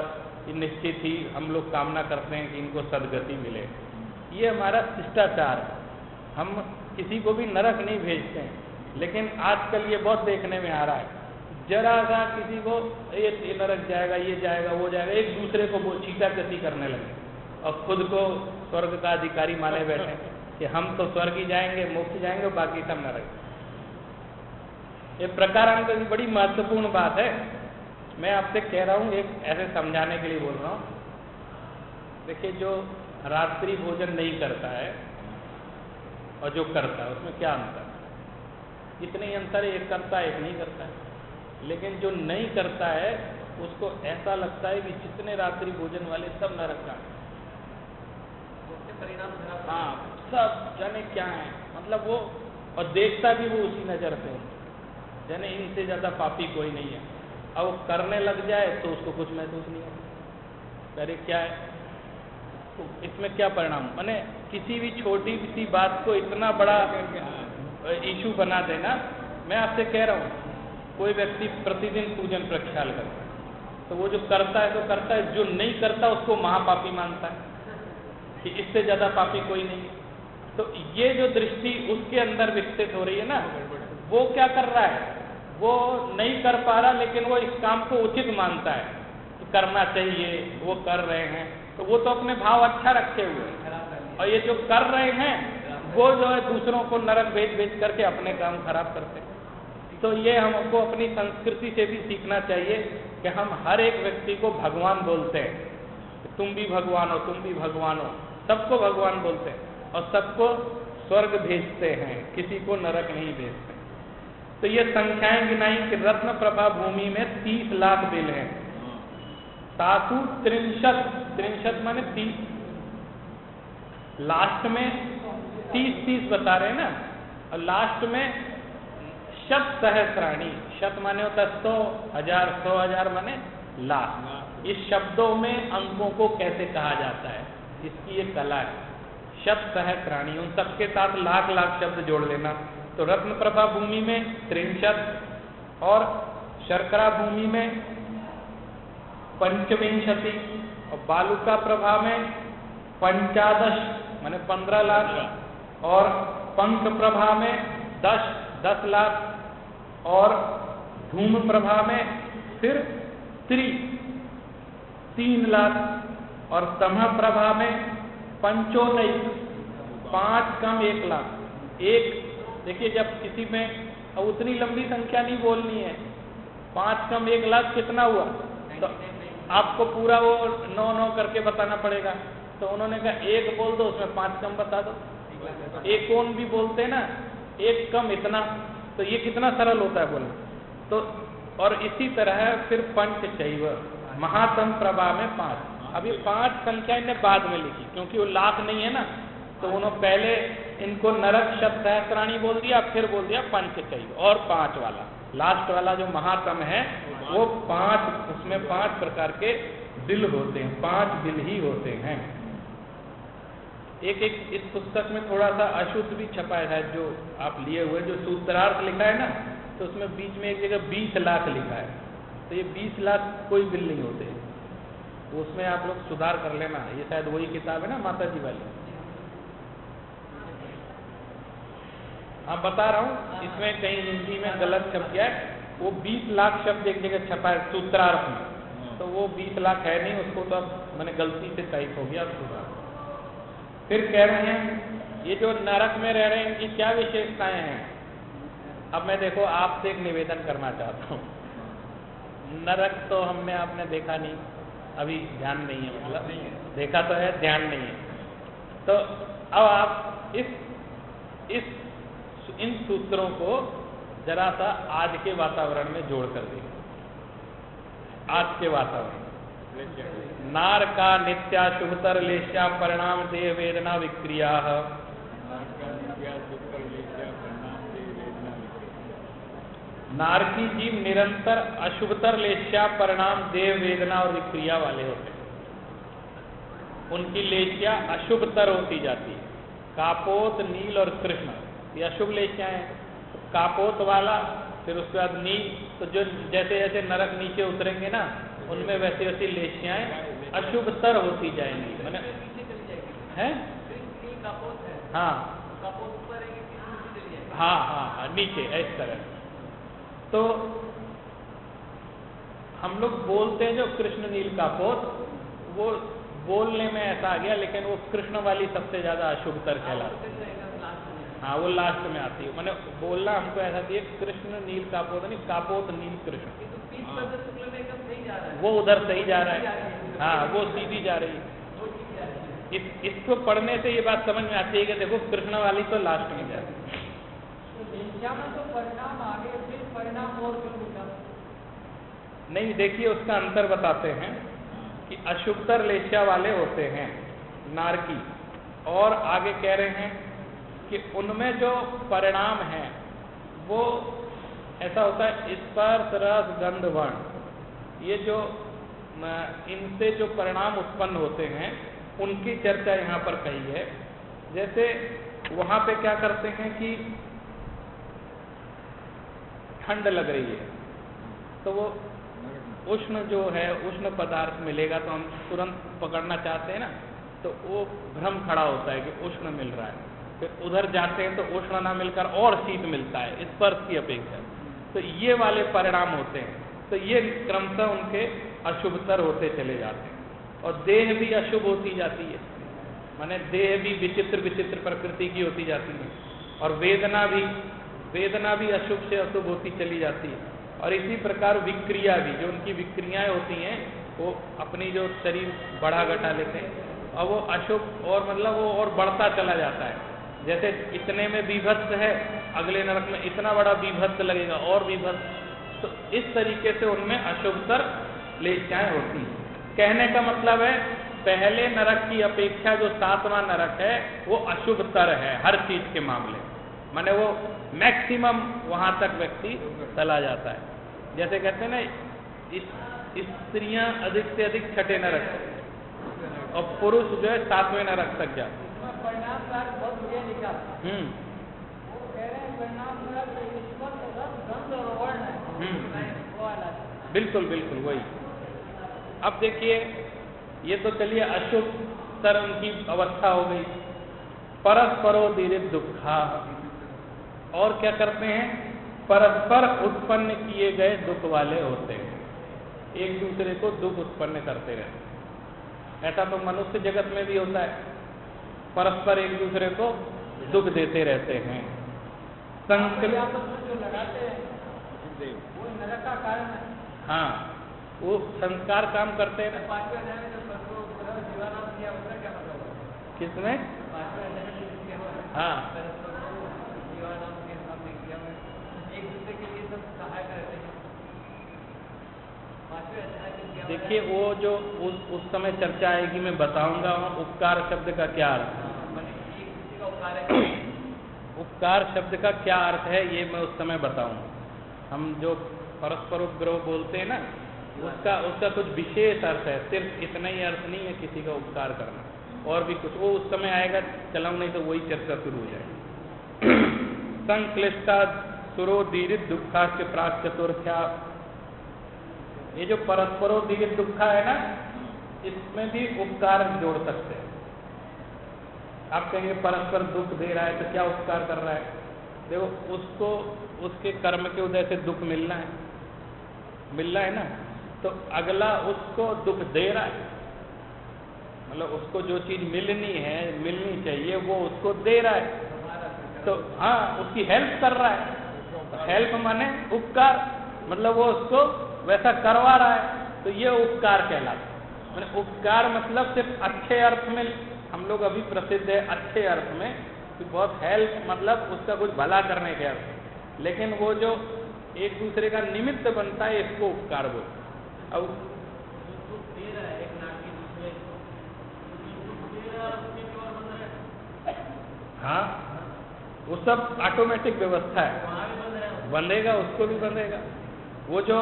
निश्चित ही हम लोग कामना करते हैं कि इनको सदगति मिले। ये हमारा शिष्टाचार है। हम किसी को भी नरक नहीं भेजते हैं, लेकिन आजकल ये बहुत देखने में आ रहा है, जरा सा किसी को ये नरक जाएगा, ये जाएगा, वो जाएगा, एक दूसरे को वो छींटाकशी करने लगे और खुद को स्वर्ग का अधिकारी माने बैठे कि हम तो स्वर्ग ही जाएंगे, मोक्ष जाएंगे, बाकी सब नरक। ये प्रकारांत की बड़ी महत्वपूर्ण बात है। मैं आपसे कह रहा हूँ, एक ऐसे समझाने के लिए बोल रहा हूँ। देखिए, जो रात्रि भोजन नहीं करता है और जो करता है, उसमें क्या अंतर है? इतने ही अंतर है, एक करता है, एक नहीं करता है। लेकिन जो नहीं करता है उसको ऐसा लगता है कि जितने रात्रि भोजन वाले सब नरक का, परिणाम, हाँ, सब जाने क्या है, मतलब वो, और देखता भी वो उसी नजर से, जाने इनसे ज्यादा पापी कोई नहीं है। अब वो करने लग जाए तो उसको कुछ महसूस नहीं होता, अरे क्या है, तो इसमें क्या परिणाम, माने किसी भी छोटी सी बात को इतना बड़ा इशू बना देना। मैं आपसे कह रहा हूँ, कोई व्यक्ति प्रतिदिन पूजन प्रक्षाल करता है, तो वो जो करता है तो करता है, जो नहीं करता उसको महापापी मानता है कि इससे ज्यादा पापी कोई नहीं। तो ये जो दृष्टि उसके अंदर विकसित हो रही है ना, वो क्या कर रहा है, वो नहीं कर पा रहा, लेकिन वो इस काम को उचित मानता है कि करना चाहिए, वो कर रहे हैं, तो वो तो अपने भाव अच्छा रखे हुए हैं। और ये जो कर रहे हैं वो जो है दूसरों को नरक भेज भेज करके अपने काम खराब करते हैं। तो ये हमको अपनी संस्कृति से भी सीखना चाहिए कि हम हर एक व्यक्ति को भगवान बोलते हैं, तुम भी भगवान हो, तुम भी भगवान हो, सबको भगवान बोलते हैं और सबको स्वर्ग भेजते हैं, किसी को नरक नहीं भेजते। तो ये संख्याएं गिनाई कि रत्न प्रभा भूमि में 30 लाख बिल हैं, तासु 63 माने 30, लास्ट में 30 बता रहे हैं ना, और लास्ट में शत सहस्राणी, शत माने होता 100 हजार, 100 हजार माने लाख। इस शब्दों में अंकों को कैसे कहा जाता है, इसकी ये कला है। शत सहस्राणी, उन सबके साथ लाख लाख शब्द जोड़ लेना। तो रत्न प्रभा भूमि में 63 और शर्करा भूमि में 25 और बालुका प्रभा में 15 माने 15 लाख और पंख प्रभा में 10 लाख और धूम प्रभा में फिर 3 लाख और तमह प्रभा में 95, 5 कम 1 लाख। एक देखिए, जब किसी में उतनी लंबी संख्या नहीं बोलनी है, 5 कम 1 लाख कितना हुआ, तो आपको पूरा वो 9 करके बताना पड़ेगा। तो उन्होंने कहा 1 बोल दो, उसमें 5 कम बता दो। एक कौन भी बोलते ना, 1 कम इतना, तो ये कितना सरल होता है बोलना। तो और इसी तरह फिर पंचचैव, महातम प्रभा में 5। अब ये 5 संख्या इन्हें बाद में लिखी, क्योंकि वो लाख नहीं है ना, तो उन्होंने पहले इनको नरक शब्द सहस्राणी बोल दिया, फिर बोल दिया पंचचैव, और 5 वाला लास्ट वाला जो महातम है वो 5, उसमें 5 प्रकार के बिल होते हैं, 5 बिल ही होते हैं। एक इस पुस्तक में थोड़ा सा अशुद्ध भी छपा है, जो आप लिए हुए, जो सूत्रार्थ लिखा है ना, तो उसमें बीच में एक जगह 20 लाख लिखा है, तो ये 20 लाख कोई बिल नहीं होते, उसमें आप लोग सुधार कर लेना। ये शायद वही किताब है ना, माता जी वाली। हाँ, बता रहा हूँ, इसमें कहीं हिंदी में गलत छप गया है, वो 20 लाख शब्द एक जगह छपा है सूत्रार्थ में, तो वो 20 लाख है नहीं, उसको तो अब मैंने गलती से टाइप हो गया, सुधार। फिर कह रहे हैं ये जो नरक में रह रहे हैं इनकी क्या विशेषताएं हैं। अब मैं देखो आपसे एक निवेदन करना चाहता हूँ, नरक तो हमने आपने देखा नहीं, अभी ध्यान नहीं है, मतलब देखा तो है, ध्यान नहीं है। तो अब आप इन सूत्रों को जरा सा आज के वातावरण में जोड़ कर देखिए। आज के वातावरण, नार का नित्या शुभतर लेश्या परिणाम देह वेदना विक्रिया। नारकी जीव निरंतर अशुभतर लेस्या परिणाम देह वेदना और विक्रिया वाले होते हैं। उनकी लेस्या अशुभतर होती जाती है। कापोत, नील और कृष्ण ये अशुभ लेस्याएं हैं। कापोत वाला, फिर उसके बाद नील, तो जो जैसे जैसे नरक नीचे उतरेंगे ना, उनमें वैसे वैसी लेस्याएं अशुभतर होती जाएंगी। मैंने हैं? हाँ हाँ हाँ हाँ, नीचे इस तरह। तो हम लोग बोलते हैं जो कृष्ण नील कापोत, वो बोलने में ऐसा आ गया, लेकिन वो कृष्ण वाली सबसे ज्यादा अशुभतर कहलाती है। हाँ, वो लास्ट में आती है। मैंने बोलना हमको ऐसा दिए कृष्ण नील कापोत, नहीं कापोत नील कृष्ण, वो उधर सही जा रहा है। हाँ, वो सीधी जा रही है। इसको पढ़ने से ये बात समझ में आती है कि देखो कृष्ण वाली तो लास्ट में जाती है। तो परिणाम आगे, फिर परिणाम और नहीं, देखिए उसका अंतर बताते हैं कि अशुभतर लेस्या वाले होते हैं नारकी, और आगे कह रहे हैं कि उनमें जो परिणाम है वो ऐसा होता है स्पर्श रस गंध वर्ण, ये जो इनसे जो परिणाम उत्पन्न होते हैं उनकी चर्चा यहाँ पर कही है। जैसे वहाँ पे क्या करते हैं कि ठंड लग रही है तो वो उष्ण जो है, उष्ण पदार्थ मिलेगा तो हम तुरंत पकड़ना चाहते हैं ना, तो वो भ्रम खड़ा होता है कि उष्ण मिल रहा है। फिर उधर जाते हैं तो उष्ण ना मिलकर और शीत मिलता है स्पर्श की अपेक्षा। तो ये वाले परिणाम होते हैं। तो ये क्रमशः उनके अशुभतर होते चले जाते हैं। और देह भी अशुभ होती जाती है, माने देह भी विचित्र विचित्र प्रकृति की होती जाती है। और वेदना भी अशुभ से अशुभ होती चली जाती है। और इसी प्रकार विक्रिया भी, जो उनकी विक्रियाएं होती हैं वो अपनी जो शरीर बढ़ा घटा लेते हैं, और वो अशुभ और मतलब वो और बढ़ता चला जाता है। जैसे इतने में विभत्स है, अगले नरक में इतना बड़ा विभत्स लगेगा और विभत्स। तो इस तरीके से उनमें अशुभतर लेस्याएं होती हैं। कहने का मतलब है पहले नरक की अपेक्षा जो 7वां नरक है वो अशुभतर है हर चीज के मामले, माने वो मैक्सिमम वहां तक व्यक्ति चला जाता है। जैसे कहते हैं ना, स्त्रियां अधिक से अधिक 6ठे नरक और पुरुष जो है 7वें नरक तक जाते। परिणाम बहुत बढ़िया लिखा। वो कह रहे हैं परिणाम गंध और वर्ण है। बिल्कुल बिल्कुल वही। अब देखिए, ये तो चलिए अशुभ तर उनकी अवस्था हो गई। परस्परो दीरित दुखा, और क्या करते हैं, परस्पर उत्पन्न किए गए दुख वाले होते हैं, एक दूसरे को दुख उत्पन्न करते रहते हैं। ऐसा तो मनुष्य जगत में भी होता है, परस्पर एक दूसरे को दुख देते रहते हैं। संकल्प जो लगाते हैं वो नरक का कारण है। हाँ, वो संस्कार काम करते हैं ना। 5वें अध्याय में जो जीवानाम किया उसका क्या मतलब है? किसमें? 5वें अध्याय में किया हुआ है। हाँ, जीवानाम के सामने किया हुआ है, एक दूसरे के लिए सब सहायक रहते हैं। 5वें अध्याय में किया। देखिए वो जो उस समय चर्चा आएगी, मैं बताऊंगा उपकार शब्द का क्या अर्थ है। उपकार शब्द का क्या अर्थ है ये मैं उस समय बताऊंगा। हम जो परस्पर उपग्रह बोलते हैं ना, उसका कुछ विशेष अर्थ है, सिर्फ इतना ही अर्थ नहीं है किसी का उपकार करना, और भी कुछ, वो उस समय आएगा, चलाऊं नहीं तो वही चर्चा शुरू हो जाएगी। संक्लिष्टा सुरो दीरित दुखा के प्राक चतुर्थ्या, ये जो परस्परो दीरित दुखा है ना, इसमें भी उपकार जोड़ सकते हैं। आप कहेंगे परस्पर दुख दे रहा है तो क्या उपकार कर रहा है? देखो, उसको उसके कर्म के उदय से दुख मिलना है ना, तो अगला उसको दुख दे रहा है, मतलब उसको जो चीज मिलनी चाहिए वो उसको दे रहा है, तो हाँ उसकी हेल्प कर रहा है। हेल्प माने उपकार, मतलब वो उसको वैसा करवा रहा है, तो ये उपकार कहलाता है। मैंने उपकार मतलब सिर्फ अच्छे अर्थ में हम लोग अभी प्रसिद्ध है, अच्छे अर्थ में कि बहुत हेल्प मतलब उसका कुछ भला करने के अर्थ, लेकिन वो जो एक दूसरे का निमित्त बनता है इसको उपकार बोलते। अब हाँ, वो सब ऑटोमेटिक व्यवस्था है। बंधेगा, उसको भी बंधेगा। वो जो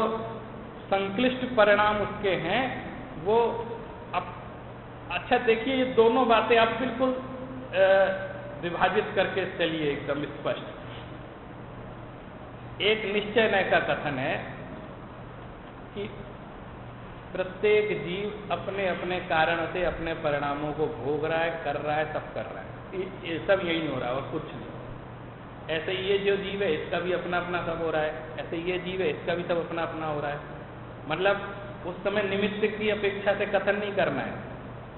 संक्लिष्ट परिणाम उसके हैं वो अब अच्छा देखिए, ये दोनों बातें आप बिल्कुल विभाजित करके चलिए एकदम स्पष्ट। एक निश्चय नय का कथन है कि प्रत्येक जीव अपने अपने कारण से अपने परिणामों को भोग रहा है, कर रहा है, सब कर रहा है, ये सब यही हो रहा है और कुछ नहीं। ऐसे ये जो जीव है इसका भी अपना अपना सब हो रहा है, ऐसे ये जीव है इसका भी सब अपना अपना हो रहा है। मतलब उस समय निमित्त की अपेक्षा से कथन नहीं करना है,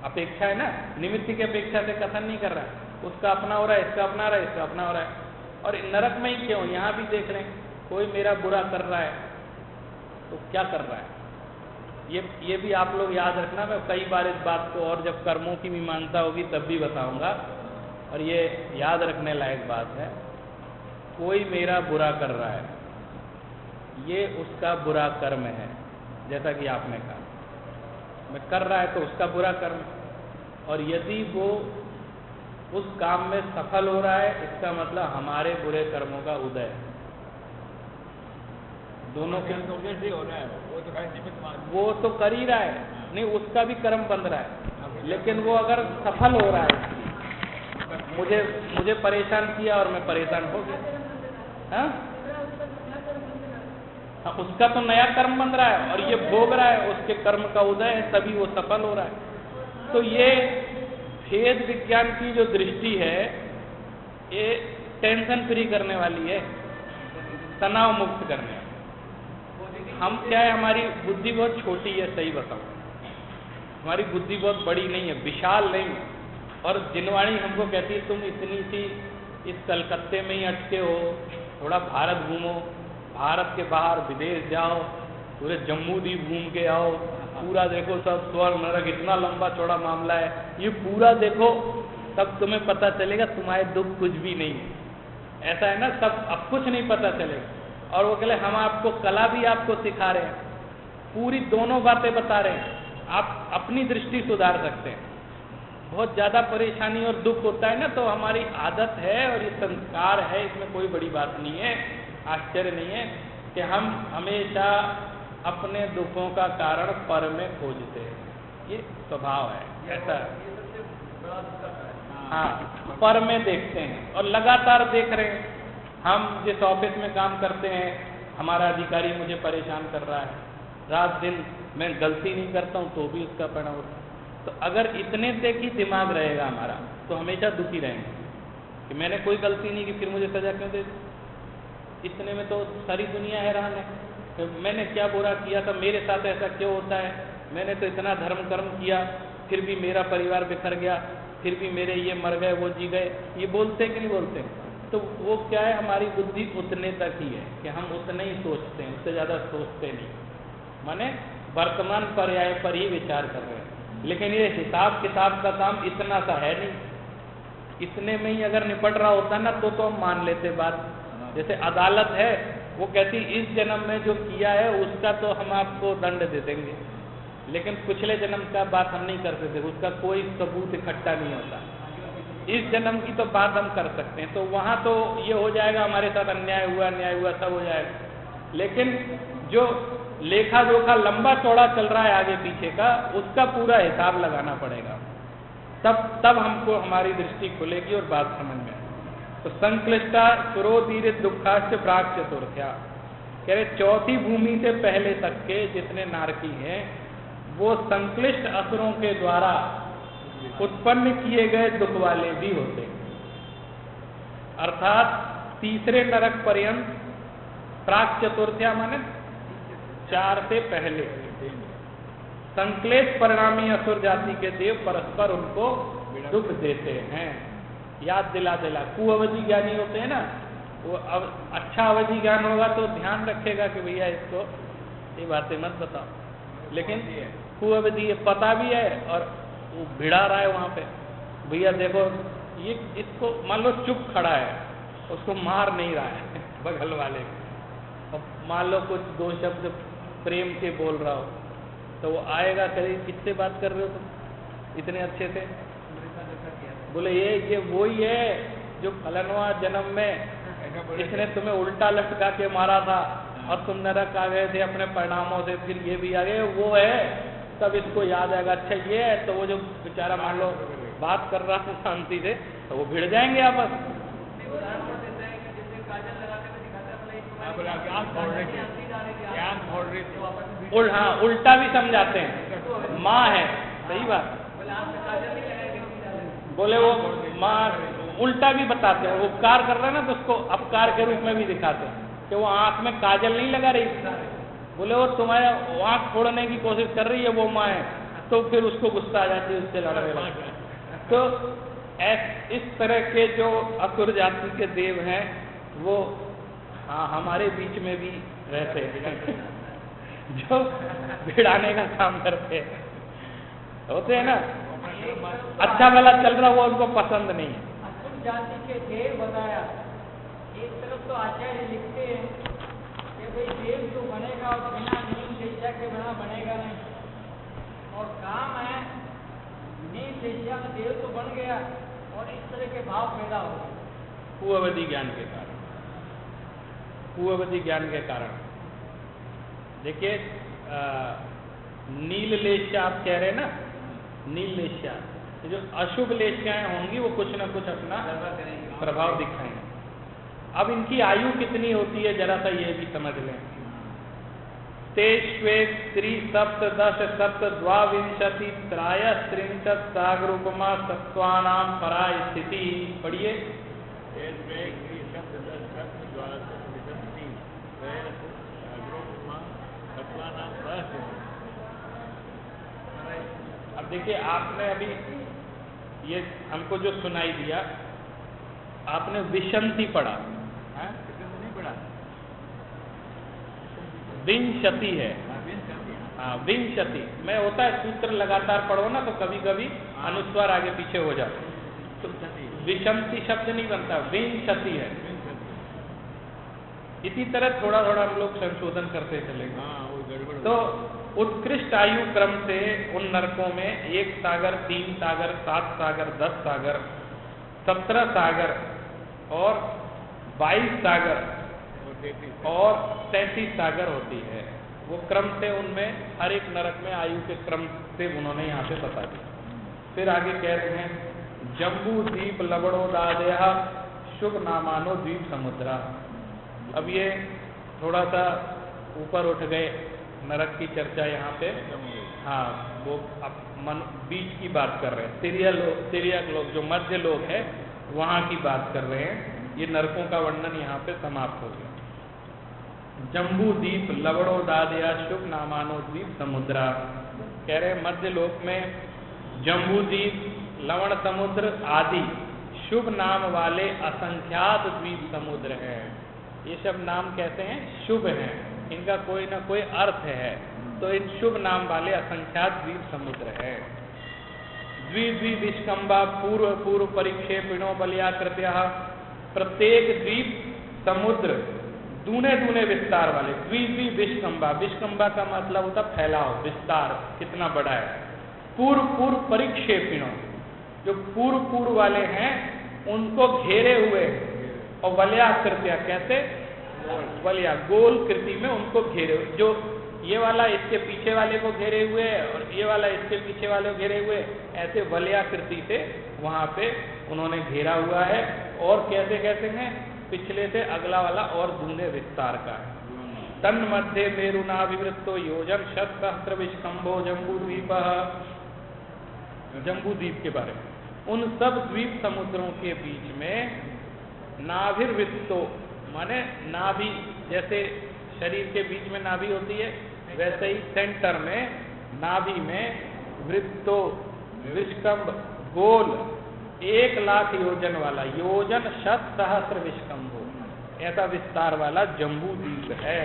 अपेक्षा है ना, निमित्त की अपेक्षा से कथन नहीं कर रहा है, उसका अपना हो रहा है, इसका अपना हो रहा है, इसका अपना हो रहा है। और नरक में ही क्यों, यहाँ भी देख लें, कोई मेरा बुरा कर रहा है तो क्या कर रहा है, ये भी आप लोग याद रखना। मैं कई बार इस बात को और जब कर्मों की मीमांसा होगी तब भी बताऊंगा, और ये याद रखने लायक बात है। कोई मेरा बुरा कर रहा है, ये उसका बुरा कर्म है, जैसा कि आपने कहा मैं कर रहा है तो उसका बुरा कर्म। और यदि वो उस काम में सफल हो रहा है, इसका मतलब हमारे बुरे कर्मों का उदय है। दोनों के हो रहा है, वो तो कर ही रहा है, नहीं उसका भी कर्म बंध रहा है, लेकिन वो अगर सफल हो रहा है, मुझे परेशान किया और मैं परेशान हो गया, हाँ? हाँ, उसका तो नया कर्म बन रहा है और ये भोग रहा है, उसके कर्म का उदय है, तभी वो सफल हो रहा है। तो ये भेद विज्ञान की जो दृष्टि है ये टेंशन फ्री करने वाली है, तनाव मुक्त करने। हम क्या है, हमारी बुद्धि बहुत छोटी है, सही बताऊं, हमारी बुद्धि बहुत बड़ी नहीं है, विशाल नहीं है। और जिनवाणी हमको कहती है तुम इतनी सी इस कलकत्ते में ही अटके हो, थोड़ा भारत घूमो, भारत के बाहर विदेश जाओ, पूरे जम्मू द्वीप घूम के आओ, पूरा देखो सब स्वर्ग नरक, इतना लंबा चौड़ा मामला है, ये पूरा देखो, तब तुम्हें पता चलेगा तुम्हारे दुख कुछ भी नहीं है। ऐसा है ना, सब अब कुछ नहीं पता चलेगा। और वो कहले हम आपको कला भी आपको सिखा रहे हैं, पूरी दोनों बातें बता रहे हैं, आप अपनी दृष्टि सुधार सकते हैं। बहुत ज़्यादा परेशानी और दुख होता है ना, तो हमारी आदत है और ये संस्कार है, इसमें कोई बड़ी बात नहीं है, आश्चर्य नहीं है कि हम हमेशा अपने दुखों का कारण पर में खोजते हैं, ये स्वभाव है, ऐसा हाँ, पर में देखते हैं और लगातार देख रहे हैं। हम जिस ऑफिस में काम करते हैं, हमारा अधिकारी मुझे परेशान कर रहा है, रात दिन मैं गलती नहीं करता हूँ तो भी उसका परिणाम होता है। तो अगर इतने तक ही दिमाग रहेगा हमारा तो हमेशा दुखी रहेंगे कि मैंने कोई गलती नहीं की, फिर मुझे सजा क्यों दे दी। इतने में तो सारी दुनिया हैरान है कि मैंने क्या बुरा किया था, मेरे साथ ऐसा क्यों होता है, मैंने तो इतना धर्म कर्म किया, फिर भी मेरा परिवार बिखर गया, फिर भी मेरे ये मर गए वो जी गए। ये बोलते कि नहीं बोलते? तो वो क्या है, हमारी बुद्धि उतने तक ही है कि हम उतने ही सोचते हैं, उससे ज़्यादा सोचते नहीं, माने वर्तमान पर्याय पर ही विचार कर रहे हैं। लेकिन ये हिसाब किताब का काम इतना सा है नहीं, इतने में ही अगर निपट रहा होता ना तो हम मान लेते बात। जैसे अदालत है, वो कहती इस जन्म में जो किया है उसका तो हम आपको दंड दे देंगे, लेकिन पिछले जन्म का बात हम नहीं कर सकते, उसका कोई सबूत इकट्ठा नहीं होता। इस जन्म की तो बात हम कर सकते हैं, तो वहाँ तो ये हो जाएगा हमारे साथ अन्याय हुआ सब हो जाएगा। लेकिन जो लेखा जोखा लंबा चौड़ा चल रहा है आगे पीछे का, उसका पूरा हिसाब लगाना पड़ेगा, तब हमको हमारी दृष्टि खुलेगी और बात समझ में। तो संक्लिष्टा सुरोदीरित दुखाश्च प्राक चतुर्थ्या, कह रहे चौथी भूमि से पहले तक के जितने नारकी हैं वो संक्लिष्ट असुरों के द्वारा उत्पन्न किए गए दुख वाले भी होते, अर्थात तीसरे नरक पर्यंत। प्राक चतुर्थ्या माने 4 से पहले संक्लेश परिणामी असुर जाति के देव परस्पर उनको दुख देते हैं। याद दिला कुअवधि ज्ञानी होते हैं ना, वो अब अच्छा अवधि ज्ञान होगा तो ध्यान रखेगा कि भैया इसको ये बातें मत बताओ, लेकिन कुअवधि पता भी है और वो भिड़ा रहा है वहाँ पे, भैया देखो ये इसको मान लो चुप खड़ा है, उसको मार नहीं रहा है बगल वाले को, और मान लो कुछ 2 शब्द प्रेम के बोल रहा हो तो वो आएगा, कहे किससे बात कर रहे हो तुम इतने अच्छे से, बोले ये वो ही है जो फलनवा जन्म में इसने तुम्हें उल्टा लटका के मारा था और तुम नरक आ गए थे अपने परिणामों से, फिर ये भी आ गए, वो है, तब इसको याद आएगा अच्छा ये है। तो वो जो बेचारा मान लो बात कर रहा था शांति से, तो वो भिड़ जाएंगे आपस। हाँ, उल्टा भी समझाते हैं, माँ है, सही बात, बोले वो माँ, उल्टा भी बताते हैं, उपकार कर रहे हैं ना तो उसको अपकार के रूप में भी दिखाते हैं कि वो आंख में काजल नहीं लगा रही, बोले वो तुम्हारे आंख फोड़ने की कोशिश कर रही है, वो माँ है, तो फिर उसको गुस्सा आ जाती है, उससे लड़ने लगता है। तो इस तरह के जो असुर जाति के देव हैं वो हाँ हमारे बीच में भी रहते हैं जो भिड़ाने का काम करते हैं, होते हैं ना, अच्छा भला चल रहा वो उनको पसंद नहीं है। असुर जाति के देव बताया, एक तरफ तो आचार्य लिखते हैं कि भाई देव जो बनेगा और बिना नीम देशा के बिना बनेगा नहीं, और काम है नीम देशा में देव तो बन गया और इस तरह के भाव पैदा हो गए पूर्ववती ज्ञान के कारण, पूर्ववती ज्ञान के कारण। देखिए नील लेश्या आप कह रहे हैं ना, नील लेश्या, जो अशुभ लेश्याएं होंगी वो कुछ न कुछ अपना प्रभाव दिखाएंगे। अब इनकी आयु कितनी होती है जरा सा ये भी समझ लें। तेष्वेक त्रि सप्त दश सप्त द्वाविंशति त्रायस त्रिंशत सागरूपमा सत्वानाम परा स्थिति। पढ़िए। अब देखिए आपने अभी ये हमको जो सुनाई दिया, आपने विशंति पढ़ा, नहीं पढ़ा, विंशति है, हाँ विंशति में होता है, सूत्र लगातार पढ़ो ना तो कभी कभी अनुस्वार आगे पीछे हो जाता है, तो विषंति शब्द नहीं बनता, विंशति है। इसी तरह थोड़ा थोड़ा हम लोग संशोधन करते चलेंगे। तो उत्कृष्ट आयु क्रम से उन नरकों में 1 सागर, 3 सागर, 7 सागर, 10 सागर, 17 सागर और 22 सागर और 33 सागर होती है। वो क्रम से उनमें हर एक नरक में आयु के क्रम से उन्होंने यहाँ पे बता दिया। फिर आगे कह रहे हैं जम्बू द्वीप लवणोदादय शुभ नामानो द्वीप समुद्रा। अब ये थोड़ा सा ऊपर उठ गए, नरक की चर्चा यहाँ पे, हाँ वो अब बीच की बात कर रहे हैं, तिर्यक लोग जो मध्य लोग है वहाँ की बात कर रहे हैं। ये नरकों का वर्णन यहाँ पे समाप्त हो गया। जम्बू द्वीप लवणोदादया शुभ नामानो द्वीप समुद्रा। कह रहे हैं मध्य लोक में जम्बू द्वीप, लवण समुद्र आदि शुभ नाम वाले असंख्यात द्वीप समुद्र हैं। ये सब नाम कहते हैं शुभ हैं, इनका कोई ना कोई अर्थ है, तो इन शुभ नाम वाले असंख्यात द्वीप समुद्र है। द्वीप विष्कंबा पूर्व पूर्व परिक्षेपिणो बलियाकृत्य। प्रत्येक द्वीप समुद्र दूने दूने विस्तार वाले। द्वीप विष्कंबा, विष्कंबा का मतलब होता फैलाव, विस्तार कितना बड़ा है। पूर्व पूर्व परिक्षेपिणो, जो पूर्व पूर्व वाले हैं उनको घेरे हुए, और वलयाकृत्या कैसे, वलया गोल कृति में उनको घेरे हुए, जो ये वाला इसके पीछे वाले को घेरे हुए और ये वाला इसके पीछे वाले को घेरे हुए, ऐसे वलयाकृति से वहां पे उन्होंने घेरा हुआ है। और कैसे कैसे हैं, पिछले से अगला वाला और दूने विस्तार का है। तन मध्य मेरुनाभिवृत्तो योजन शत सहस्र विष्कंभो जम्बूद्वीप। जम्बूद्वीप के बारे में, उन सब द्वीप समुद्रों के बीच में नाभिर्वृत्तो माने नाभि, जैसे शरीर के बीच में नाभि होती है वैसे ही सेंटर में नाभि में वृत्तो विष्कंभ गोल 1 लाख योजन वाला, योजन शत सहस्र विष्कंभो, ऐसा विस्तार वाला जम्बू द्वीप है।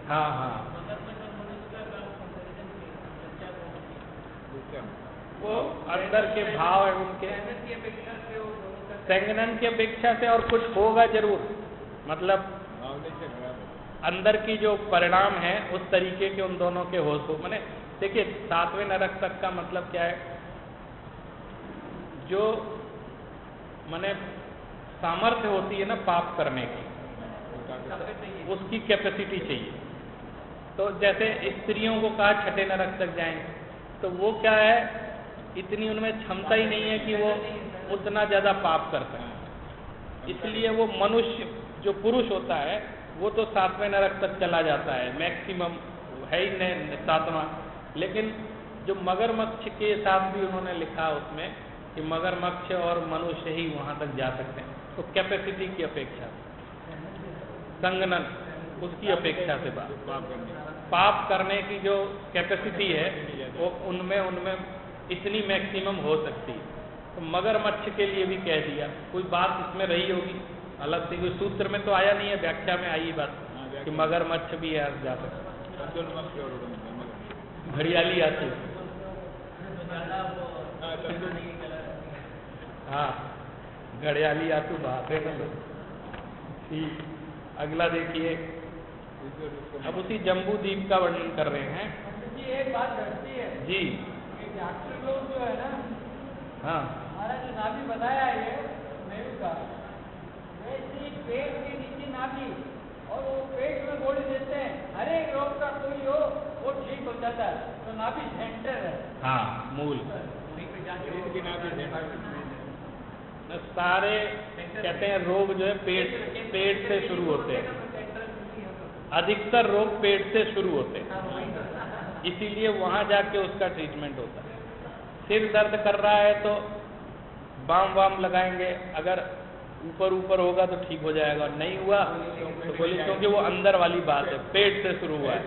हाँ हाँ, वो अंदर के भाव है उनके, संगनन की अपेक्षा से और कुछ होगा जरूर, मतलब अंदर की जो परिणाम है उस तरीके के उन दोनों के हो, तो माने देखिए 7वें नरक तक का मतलब क्या है, जो माने सामर्थ्य होती है ना पाप करने की, उसकी कैपेसिटी चाहिए। तो जैसे स्त्रियों को कहा छठे नरक तक जाएंगे, तो वो क्या है, इतनी उनमें क्षमता ही नहीं है कि वो उतना ज़्यादा पाप कर सकें। इसलिए वो मनुष्य जो पुरुष होता है वो तो 7वें नरक तक चला जाता है, मैक्सिमम है ही नहीं 7वां। लेकिन जो मगरमच्छ के साथ भी उन्होंने लिखा उसमें कि मगरमच्छ और मनुष्य ही वहाँ तक जा सकते हैं, तो कैपेसिटी की अपेक्षा संगनन उसकी अपेक्षा से पाप करने की जो कैपेसिटी है वो उनमें इतनी मैक्सिमम हो सकती है। तो मगरमच्छ के लिए भी कह दिया, कोई बात इसमें रही होगी अलग से, कोई सूत्र में तो आया नहीं है, व्याख्या में आई बात कि मगरमच्छ भी जा सकता। घड़ियाली आती, हाँ घड़ियाली आतू बात है ना। ठीक, अगला देखिए, अब उसी जम्बू द्वीप का वर्णन कर रहे हैं जी। एक बात घटती है जी, डॉक्टर लोग जो है ना, हाँ हमारा जो नाभि बताया है मेरू का, वैसे पेट के नीचे नाभि और वो पेट में गोली देते हैं, हर एक रोग का कोई हो वो ठीक हो जाता है। तो नाभि सेंटर है, हाँ मूल सारे कहते हैं रोग जो है पेट से शुरू होते हैं, अधिकतर रोग पेट से शुरू होते हैं, इसीलिए वहाँ जाके उसका ट्रीटमेंट होता है। सिर दर्द कर रहा है तो बाम वाम लगाएंगे, अगर ऊपर होगा तो ठीक हो जाएगा, और नहीं हुआ तो बोलिए क्योंकि वो अंदर वाली बात है, पेट से शुरू हुआ है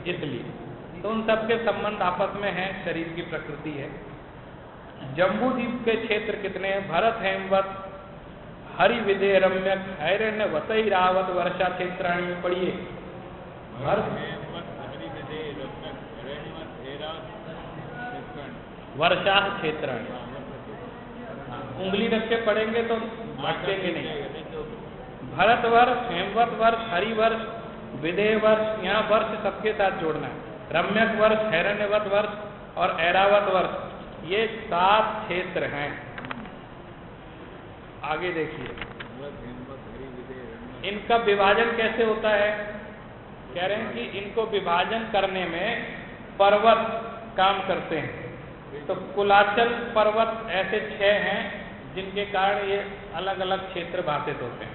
इसलिए। तो उन सबके संबंध आपस में हैं, शरीर की प्रकृति है। जम्बू द्वीप के क्षेत्र कितने हैं? भरत, हेमवत, हरि, विदे, रम्यक, हैरण्य, वसई, रावत, वर्षा क्षेत्राणी में पढ़िए। वर्षा क्षेत्राणी, उंगली रख के पढ़ेंगे तो भटकेंगे नहीं। भरत वर्ष, हेमवत वर्ष, हरि वर्ष, विदेह वर्ष, यहाँ वर्ष सबके साथ जोड़ना है। रम्यक वर्ष, हैरण्यवत वर्ष और ऐरावत वर्ष, ये 7 क्षेत्र हैं। आगे देखिए, इनका विभाजन कैसे होता है? कह रहे हैं कि इनको विभाजन करने में पर्वत काम करते हैं। तो कुलाचल पर्वत ऐसे 6 हैं जिनके कारण ये अलग अलग क्षेत्र भाषित होते हैं।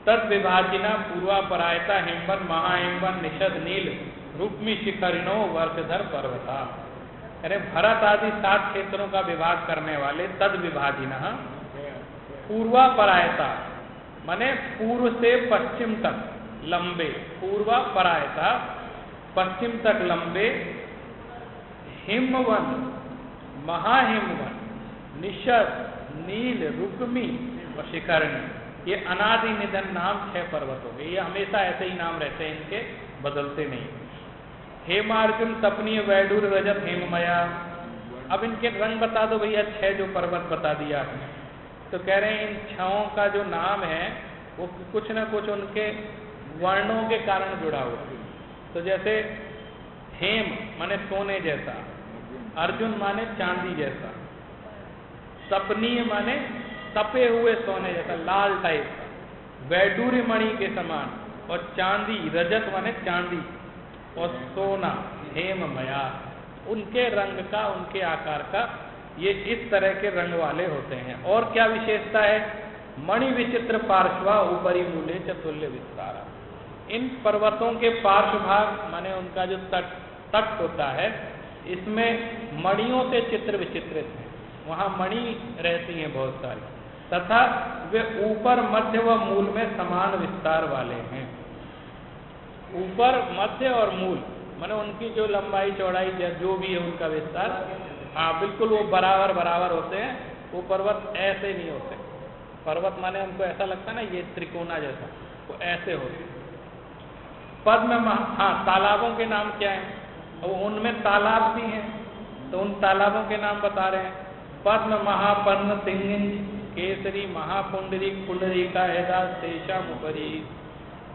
तद विभाजिना पूर्वा परायता हेमवन, महाहेमवन, निषद, नील, रुक्मी, शिखरिणो, वर्षधर, पर्वता। अरे भरत आदि 7 क्षेत्रों का विभाग करने वाले तद विभाजिना पूर्वा परायता माने पूर्व से पश्चिम तक लंबे, पूर्वा परायता पश्चिम तक लंबे, हिमवन, महाहिमवन, निषद, नील, रुक्मी और शिखरणी, ये अनादि निधन नाम 6 पर्वत हो गए। ये हमेशा ऐसे ही नाम रहते हैं, इनके बदलते नहीं। हेमार्जुन, तपनीय, वैडूर, रजत, हेममया। अब इनके रंग बता दो भैया, 6 जो पर्वत बता दिया आपने। तो कह रहे हैं इन 6 का जो नाम है वो कुछ न कुछ उनके वर्णों के कारण जुड़ा हुआ है। तो जैसे हेम माने सोने जैसा, अर्जुन माने चांदी जैसा, तपनीय माने तपे हुए सोने जैसा लाल टाइप का, वैडूर्य मणि के समान, और चांदी रजत माने चांदी, और सोना हेममया, उनके रंग का, उनके आकार का, ये इस तरह के रंग वाले होते हैं। और क्या विशेषता है? मणि विचित्र पार्श्वा ऊपरी मूले चतुल्य विस्तारा। इन पर्वतों के पार्श्व भाग माने उनका जो तट होता है, इसमें मणियों से चित्र विचित्रित है, वहाँ मणि रहती हैं बहुत सारी, तथा वे ऊपर, मध्य व मूल में समान विस्तार वाले हैं। ऊपर, मध्य और मूल माने उनकी जो लंबाई चौड़ाई जो भी है उनका विस्तार, हाँ बिल्कुल वो बराबर होते हैं। वो पर्वत ऐसे नहीं होते। पर्वत माने हमको ऐसा लगता है ना ये त्रिकोणा जैसा, वो ऐसे होते। पद्म, हाँ तालाबों के नाम क्या हैं? और उनमें तालाब भी हैं, तो उन तालाबों के नाम बता रहे हैं। पद्म, महापद्म, तिंगिंज, केसरी, महापुंडरी, पुंडरीका, हेदा, शेषा, मुपरी।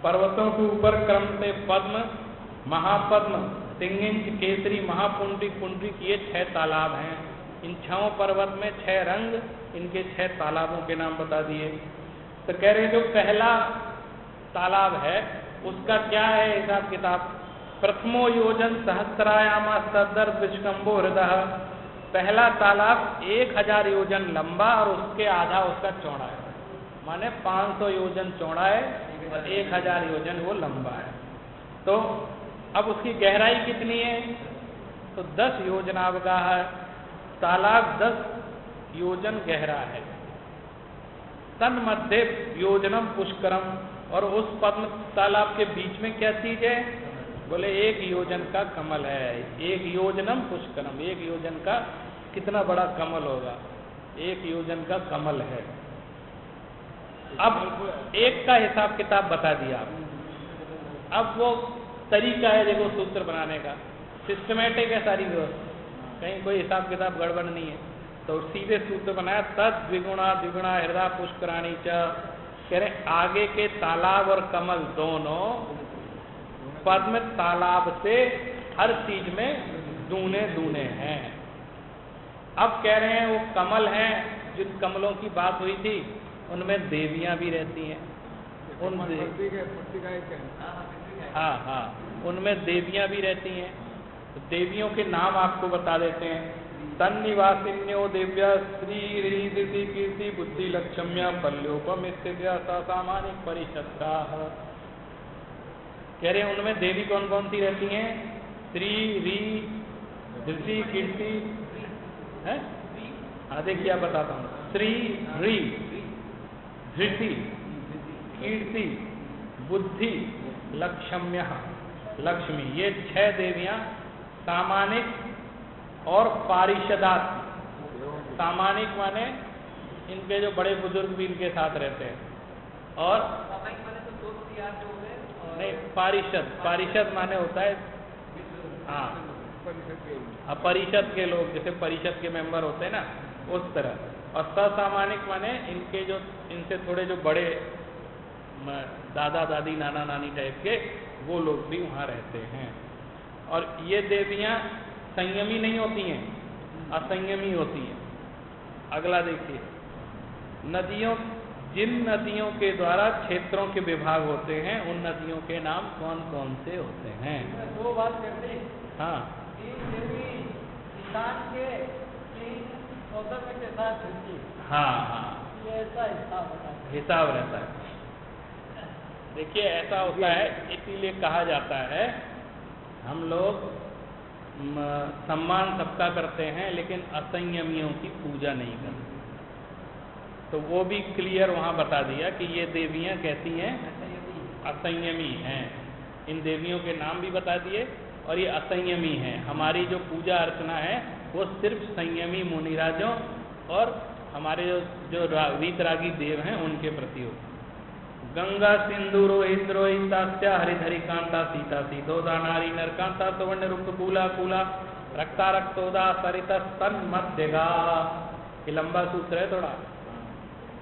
पर्वतों के ऊपर क्रम से पद्म, महापद्म, सिंगिंच, केसरी, महापुंडरिक, पुंडरिक, ये 6 तालाब हैं। इन 6 पर्वत में 6 रंग, इनके 6 तालाबों के नाम बता दिए। तो कह रहे जो पहला तालाब है उसका क्या है हिसाब किताब। प्रथमो योजन सहस्रायामा सदर विष्कंभो हृदय। पहला तालाब 1000 योजन लंबा और उसके आधा उसका चौड़ा है, माने 500 योजन चौड़ा है और 1000 योजन वो लंबा है। तो अब उसकी गहराई कितनी है, तो 10 योजनावगाह है। तालाब 10 योजन गहरा है। तन्मध्य योजनम पुष्करम, और उस पद्म तालाब के बीच में क्या चीज है, बोले 1 योजन का कमल है। 1 योजनम पुष्करम, 1 योजन का कितना बड़ा कमल होगा, 1 योजन का कमल है। अब एक का हिसाब किताब बता दिया। अब वो तरीका है देखो सूत्र बनाने का, सिस्टमेटिक है सारी व्यवस्था, कहीं कोई हिसाब किताब गड़बड़ नहीं है। तो सीधे सूत्र बनाया, तद द्विगुणा द्विगुणा हृदय पुष्कराणी च। कह रहे आगे के तालाब और कमल दोनों पद्म तालाब से हर चीज में दूने दूने हैं। अब कह रहे हैं वो कमल हैं, जिन कमलों की बात हुई थी उनमें देवियां भी रहती हैं। हाँ, उनमें देवियां भी रहती हैं। तो देवियों के नाम आपको बता देते हैं। तन्निवासिन्यो दिव्या श्री रीति कीर्ति बुद्धि लक्ष्म्या पल्योपम स्थित्या सामानिक परिषद्धा। कह रहे हैं उनमें देवी कौन कौन सी रहती हैं, श्री री धृति कीर्ति है। हाँ देखिए आप बताता हूँ, श्री री धृति कीर्ति बुद्धि लक्ष्म्या लक्ष्मी, ये 6 देवियां सामानिक और पारिषदात्मक। सामानिक माने इनके जो बड़े बुजुर्ग भी इनके साथ रहते हैं, और नहीं पारिषद माने होता है हाँ परिषद के लोग, जैसे परिषद के मेंबर होते हैं ना उस तरह। और ससामानिक माने इनके जो इनसे थोड़े जो बड़े दादा दादी नाना नानी टाइप के वो लोग भी वहाँ रहते हैं। और ये देवियाँ संयमी नहीं होती हैं, असंयमी होती हैं। अगला देखिए, नदियों, जिन नदियों के द्वारा क्षेत्रों के विभाग होते हैं उन नदियों के नाम कौन कौन से होते हैं। 2 बात करते हैं। हाँ, किसान के 3 सौदर के साथ होती है। हाँ, ये ऐसा हिसाब रहता है। देखिए ऐसा होता है, इसीलिए कहा जाता है हम लोग सम्मान सबका करते हैं लेकिन असंयमियों की पूजा नहीं करते। तो वो भी क्लियर वहाँ बता दिया कि ये देवियाँ कैसी हैं, असंयमी हैं। इन देवियों के नाम भी बता दिए और ये असंयमी हैं। हमारी जो पूजा अर्चना है वो सिर्फ संयमी मुनिराजों और हमारे जो वीतरागी देव हैं उनके प्रति हो। गंगा सिंधु रोहित रोहितास्या हरिधरी कांता सीता सीतोदा नारी नरकांता सुवर्ण रूप कूला कूला रक्ता रक्तोदा सरिता स्तन मध्यगा। ये लंबा सूत्र है थोड़ा,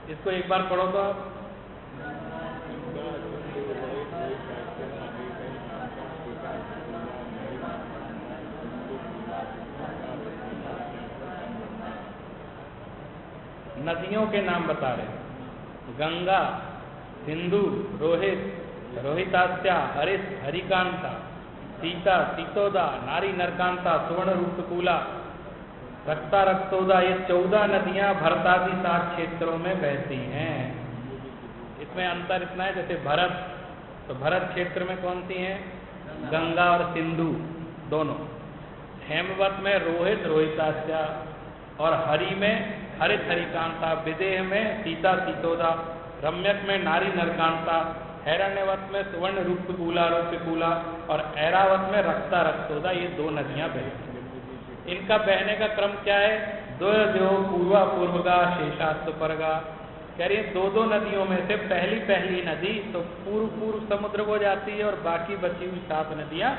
इसको एक बार पढ़ो तो आप। नदियों के नाम बता रहे, गंगा, सिंधु, रोहित, रोहितास्या, हरित, हरिकांता, सीता, सीतोदा, नारी नरकांता, सुवर्ण रूपकूला, रक्ता रक्तोदा। ये 14 नदियां भरतादि 7 क्षेत्रों में बहती हैं। इसमें अंतर इतना है, जैसे भरत, तो भरत क्षेत्र में कौन सी हैं, गंगा और सिंधु दोनों। हेमवत में रोहित रोहितास्या, और हरि में हरित हरिकांता, विदेह में सीता सीतोदा, रम्यक में नारी नरकांता, हैरण्यवत में सुवर्ण रूपकूला रूपकूला, और ऐरावत में रक्ता रक्तोदा। ये 2 नदियां बहती हैं। इनका बहने का क्रम क्या है, द्वयो पूर्वा पूर्वगा शेषास्तुपरगा। कह रही है 2-2 नदियों में से पहली नदी तो पूर्व समुद्र को जाती है और बाकी बची हुई 7 नदियां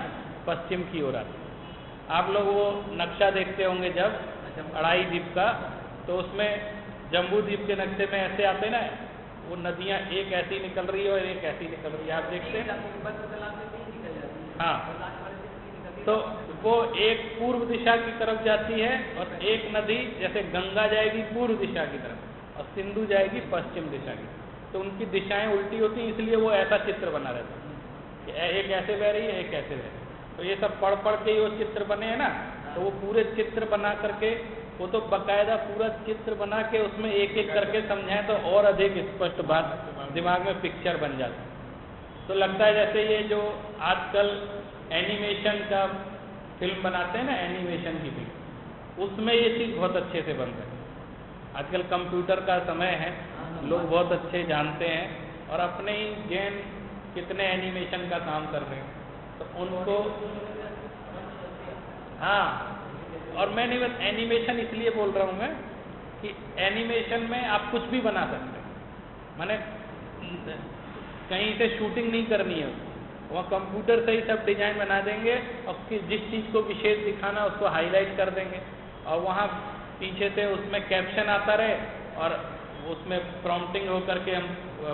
पश्चिम की ओर आती है। आप लोग वो नक्शा देखते होंगे जब अड़ाई द्वीप का, तो उसमें जम्बू द्वीप के नक्शे में ऐसे आते ना, वो नदियां एक ऐसी निकल रही है और एक ऐसी निकल रही है, आप देखते हैं। हाँ, तो वो एक पूर्व दिशा की तरफ जाती है और एक नदी जैसे गंगा जाएगी पूर्व दिशा की तरफ और सिंधु जाएगी पश्चिम दिशा की, तो उनकी दिशाएं उल्टी होती हैं, इसलिए वो ऐसा चित्र बना रहता है कि एक ऐसे बह रही है एक ऐसे बह रही है। तो ये सब पढ़ पढ़ के वो चित्र बने हैं ना, तो वो पूरे चित्र बना करके वो तो बकायदा पूरा चित्र बना के उसमें एक एक करके समझाएं तो और अधिक स्पष्ट बात दिमाग में पिक्चर बन जाती है। तो लगता है जैसे ये जो आजकल एनिमेशन का फिल्म बनाते हैं ना, एनिमेशन की फिल्म, उसमें ये चीज़ बहुत अच्छे से बन रही है। आजकल कंप्यूटर का समय है, लोग बहुत अच्छे जानते हैं और अपने ही जैन कितने एनिमेशन का काम कर रहे हैं, तो उनको हाँ। और मैं नहीं बस एनिमेशन इसलिए बोल रहा हूँ मैं कि एनिमेशन में आप कुछ भी बना सकते हैं, माने कहीं से शूटिंग नहीं करनी है, वहाँ कंप्यूटर से ही सब डिजाइन बना देंगे और जिस चीज़ को विशेष दिखाना उसको हाईलाइट कर देंगे और वहाँ पीछे से उसमें कैप्शन आता रहे और उसमें प्रॉम्प्टिंग हो करके हम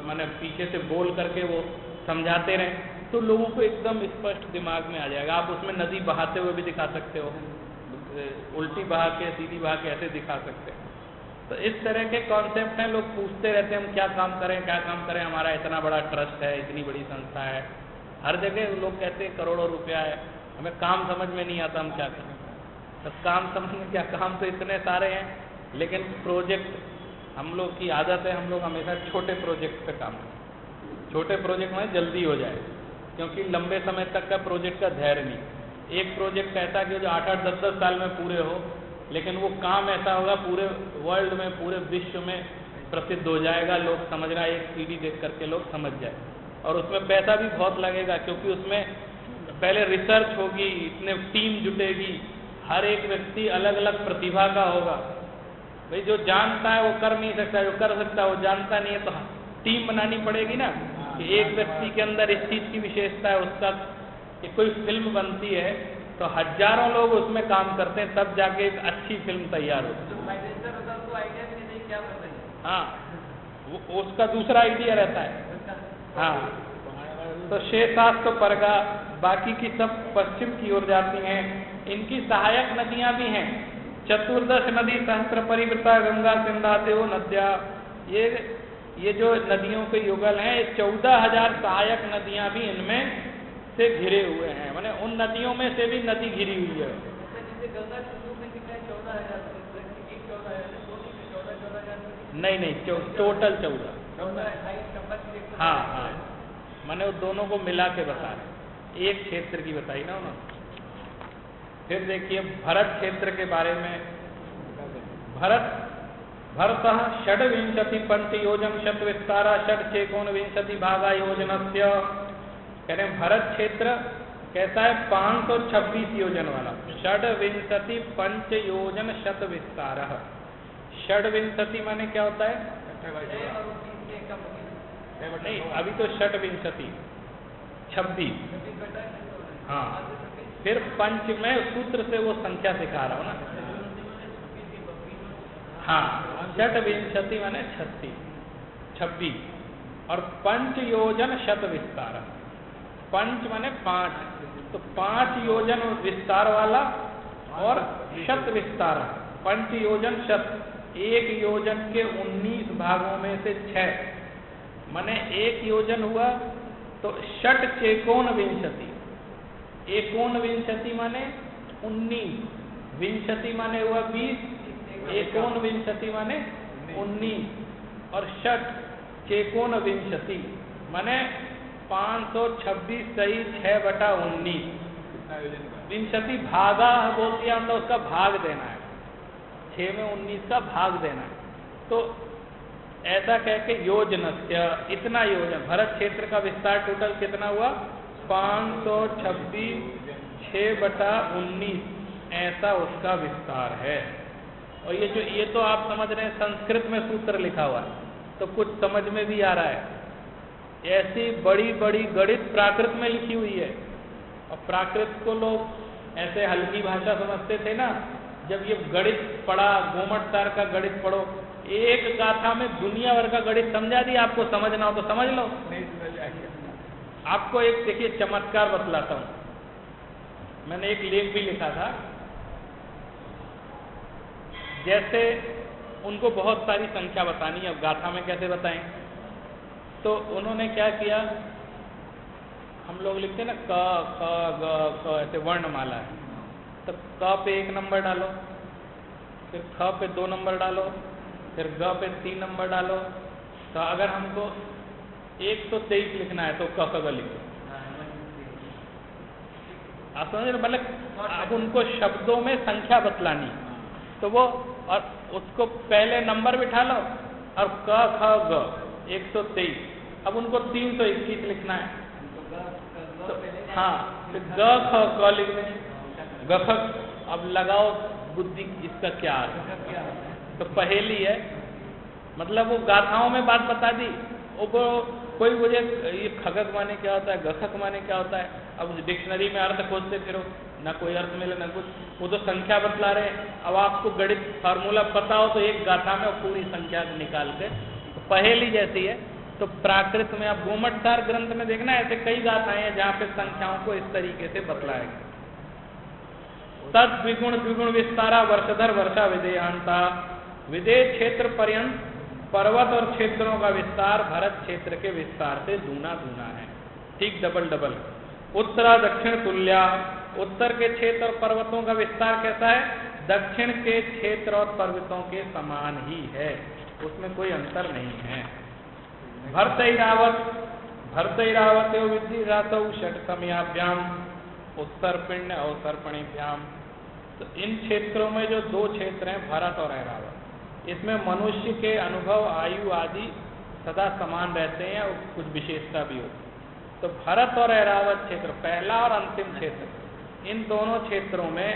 माने पीछे से बोल करके वो समझाते रहें, तो लोगों को एकदम स्पष्ट दिमाग में आ जाएगा। आप उसमें नदी बहाते हुए भी दिखा सकते हो, उल्टी बहा के सीधी बहा के ऐसे दिखा सकते हैं। तो इस तरह के कॉन्सेप्ट हैं, लोग पूछते रहते हैं हम क्या काम करें, हमारा इतना बड़ा ट्रस्ट है, इतनी बड़ी संस्था है, हर जगह लोग कहते हैं करोड़ों रुपया है, हमें काम समझ में नहीं आता हम क्या करें। तो काम समझ में क्या, काम तो इतने सारे हैं, लेकिन प्रोजेक्ट हम लोग की आदत है, हम लोग हमेशा छोटे प्रोजेक्ट पे काम करें, छोटे प्रोजेक्ट में जल्दी हो जाए, क्योंकि लंबे समय तक का प्रोजेक्ट का धैर्य नहीं। एक प्रोजेक्ट ऐसा कि जो 8-8, 10-10 साल में पूरे हो, लेकिन वो काम ऐसा होगा पूरे वर्ल्ड में, पूरे विश्व में प्रसिद्ध हो जाएगा, लोग समझ रहा है, एक सीडी देख करके लोग समझ जाए। और उसमें पैसा भी बहुत लगेगा, क्योंकि उसमें पहले रिसर्च होगी, इतने टीम जुटेगी, हर एक व्यक्ति अलग अलग प्रतिभा का होगा। भाई जो जानता है वो कर नहीं सकता, जो कर सकता है वो जानता नहीं है, तो टीम बनानी पड़ेगी ना कि एक व्यक्ति के अंदर इस चीज़ की विशेषता है, उसका कि कोई फिल्म बनती है तो हजारों लोग उसमें काम करते हैं, तब जाके एक अच्छी फिल्म तैयार होती है। हाँ, वो उसका दूसरा आइडिया रहता है। हाँ, तो शेषास्त्र तो परगा, बाकी की सब पश्चिम की ओर जाती हैं। इनकी सहायक नदियां भी हैं, 14 नदी सहस्त्र परिवृता गंगा सिंधादेव नद्या। ये जो नदियों के युगल हैं, 14,000 सहायक नदियां भी इनमें से घिरे हुए हैं, माने उन नदियों में से भी नदी घिरी हुई है। नहीं, टोटल 14। हाँ, मैंने वो दोनों को मिला के बता रहे, एक क्षेत्र की बताई ना उन्होंने। फिर देखिए भरत क्षेत्र के बारे में, भरत षड्विंशति पंच योजन शत विस्तारा षट चेकोन विंशति भागा योजनस्य। कह रहे हैं भरत क्षेत्र कैसा है, 526 योजन वाला। षड्विंशति पंच योजन शत विस्तार। षड्विंशति माने क्या होता है? नहीं, अभी तो षड्विंशति 26। हाँ, फिर पंच में सूत्र से वो संख्या सिखा रहा हूँ ना। हाँ, षड्विंशति माने 26 और पंच योजन शत विस्तार। पंच माने 5, तो 5 योजन विस्तार वाला और शत विस्तार। पंच योजन शत, एक योजन के 19 भागों में से 6 माने एक योजन हुआ, तो षट चेकोन विंशति। एकोन विंशति माने 19, विंशति माने हुआ 20, एकोन विंशति माने 19 और षट चेकोन विंशति माने 526 सही 6/19। विंशति भागा बोल दिया तो उसका भाग देना है, 6 में 19 का भाग देना है। तो ऐसा कह के योजनस्य, इतना योजन। भरत क्षेत्र का विस्तार टोटल कितना हुआ? 526 6/19, ऐसा उसका विस्तार है। और ये तो आप समझ रहे हैं संस्कृत में सूत्र लिखा हुआ है, तो कुछ समझ में भी आ रहा है। ऐसी बड़ी बड़ी गणित प्राकृत में लिखी हुई है, और प्राकृत को लोग ऐसे हल्की भाषा समझते थे ना। जब ये गणित पढ़ा, गोमट तार का गणित पढ़ो, एक गाथा में दुनिया भर का गणित समझा दिया। आपको समझना हो तो समझ लो। आपको एक देखिए चमत्कार बतलाता हूँ। मैंने एक लेख भी लिखा था। जैसे उनको बहुत सारी संख्या बतानी है, अब गाथा में कैसे बताएं, तो उन्होंने क्या किया, हम लोग लिखते हैं ना क ख ग क ऐसे वर्णमाला है, तो क पे 1 नंबर डालो, फिर ख पे 2 नंबर डालो, फिर ग पे 3 नंबर डालो। तो अगर हमको 123 लिखना है तो क ख ग लिखो। आप समझ रहे, मतलब अब उनको शब्दों में संख्या बतलानी, तो वो और उसको पहले नंबर बिठा लो और क ख ग 123, अब उनको 321 लिखना है, तो हाँ फिर ग ख ग लिख दें, ग ख। अब लगाओ बुद्धि, इसका क्या अर्थ है, तो पहेली है, मतलब वो गाथाओं में बात बता दी। वो कोई मुझे ये खगक माने क्या होता है, गखक माने क्या होता है, अब डिक्शनरी में अर्थ खोजते फिरो, ना कोई अर्थ मिले ना कुछ, वो तो संख्या बतला रहे हैं। अब आपको गणित फार्मूला पता हो तो एक गाथा में पूरी संख्या निकाल के, तो पहेली जैसी है। तो प्राकृत में आप गोमटसार ग्रंथ में देखना, ऐसे कई गाथाएं हैं जहाँ पे संख्याओं को इस तरीके से बतलाया गया। तद द्विगुण द्विगुण विस्तारा वर्षधर वर्षा विदेहांता, विदेह क्षेत्र पर्यंत पर्वत और क्षेत्रों का विस्तार भरत क्षेत्र के विस्तार से दूना दूना है, ठीक डबल डबल। उत्तरा दक्षिण तुल्या, उत्तर के क्षेत्र और पर्वतों का विस्तार कैसा है, दक्षिण के क्षेत्र और पर्वतों के समान ही है, उसमें कोई अंतर नहीं है। भरतैरावत विद्धि रातौ षट्समयाभ्याम उत्तरपिंड अवसर्पणीभ्याम। तो इन क्षेत्रों में जो 2 क्षेत्र हैं भरत और ऐरावत, इसमें मनुष्य के अनुभव आयु आदि सदा समान रहते हैं और कुछ विशेषता भी होती है। तो भरत और ऐरावत क्षेत्र, पहला और अंतिम क्षेत्र, इन दोनों क्षेत्रों में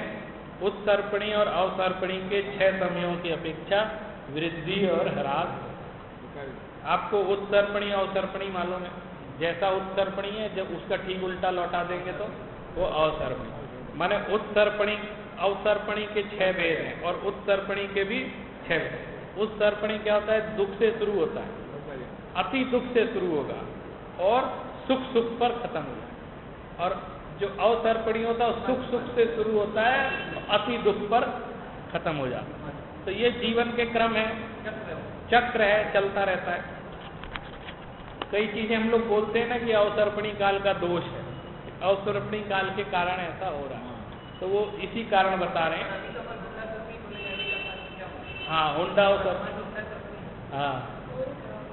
उत्सर्पणी और अवसर्पणी के 6 समयों की अपेक्षा वृद्धि और ह्रास। आपको उत्सर्पणी अवसर्पणी मालूम है, जैसा उत्सर्पणी है जब उसका ठीक उल्टा लौटा देंगे तो वो अवसर्पणी, माने उत्सर्पणी अवसर्पणी के 6 भेद हैं और उत्सर्पणी के भी 6 भेद। उत्सर्पणी क्या होता है, दुख से शुरू होता है, अति दुख से शुरू होगा और सुख सुख पर खत्म होगा, और जो अवसर्पणी होता है सुख सुख से शुरू होता है अति दुख पर खत्म हो जाता है। तो ये जीवन के क्रम है, चक्र है, चलता रहता है। कई चीजें हम लोग बोलते हैं ना कि अवसर्पणी काल का दोष है, अवसर्पणी काल के कारण ऐसा हो रहा है, तो वो इसी कारण बता रहे हैं। हाँ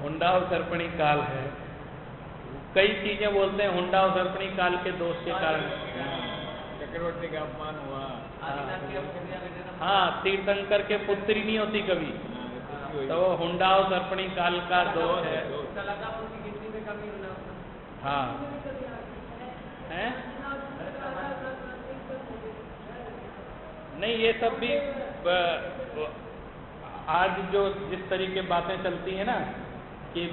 हुंडा अवसर्पणी काल है। कई चीजें बोलते हैं हुंडा अवसर्पणी काल के दोष के कारण। चक्रवर्ती का अपमान हुआ, हाँ तीर्थंकर के पुत्री नहीं होती कभी, तो वो हुंडा अवसर्पणी काल का दोष है। हाँ है नहीं, ये सब भी आज जो जिस तरीके बातें चलती हैं ना कि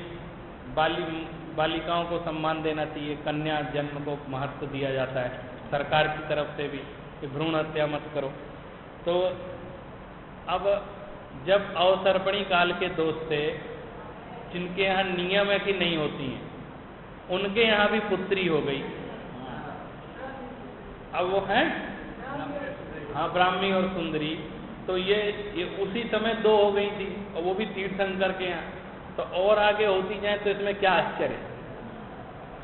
बालिकाओं को सम्मान देना चाहिए, कन्या जन्म को महत्व दिया जाता है सरकार की तरफ से भी कि भ्रूण हत्या मत करो। तो अब जब अवसर्पणी काल के दोष थे, जिनके यहाँ नियम है कि नहीं होती हैं, उनके यहाँ भी पुत्री हो गई। अब वो हैं हाँ ब्राह्मी और सुंदरी, तो ये उसी समय 2 हो गई थी और वो भी तीर्थंकर के यहाँ, तो और आगे होती जाए तो इसमें क्या आश्चर्य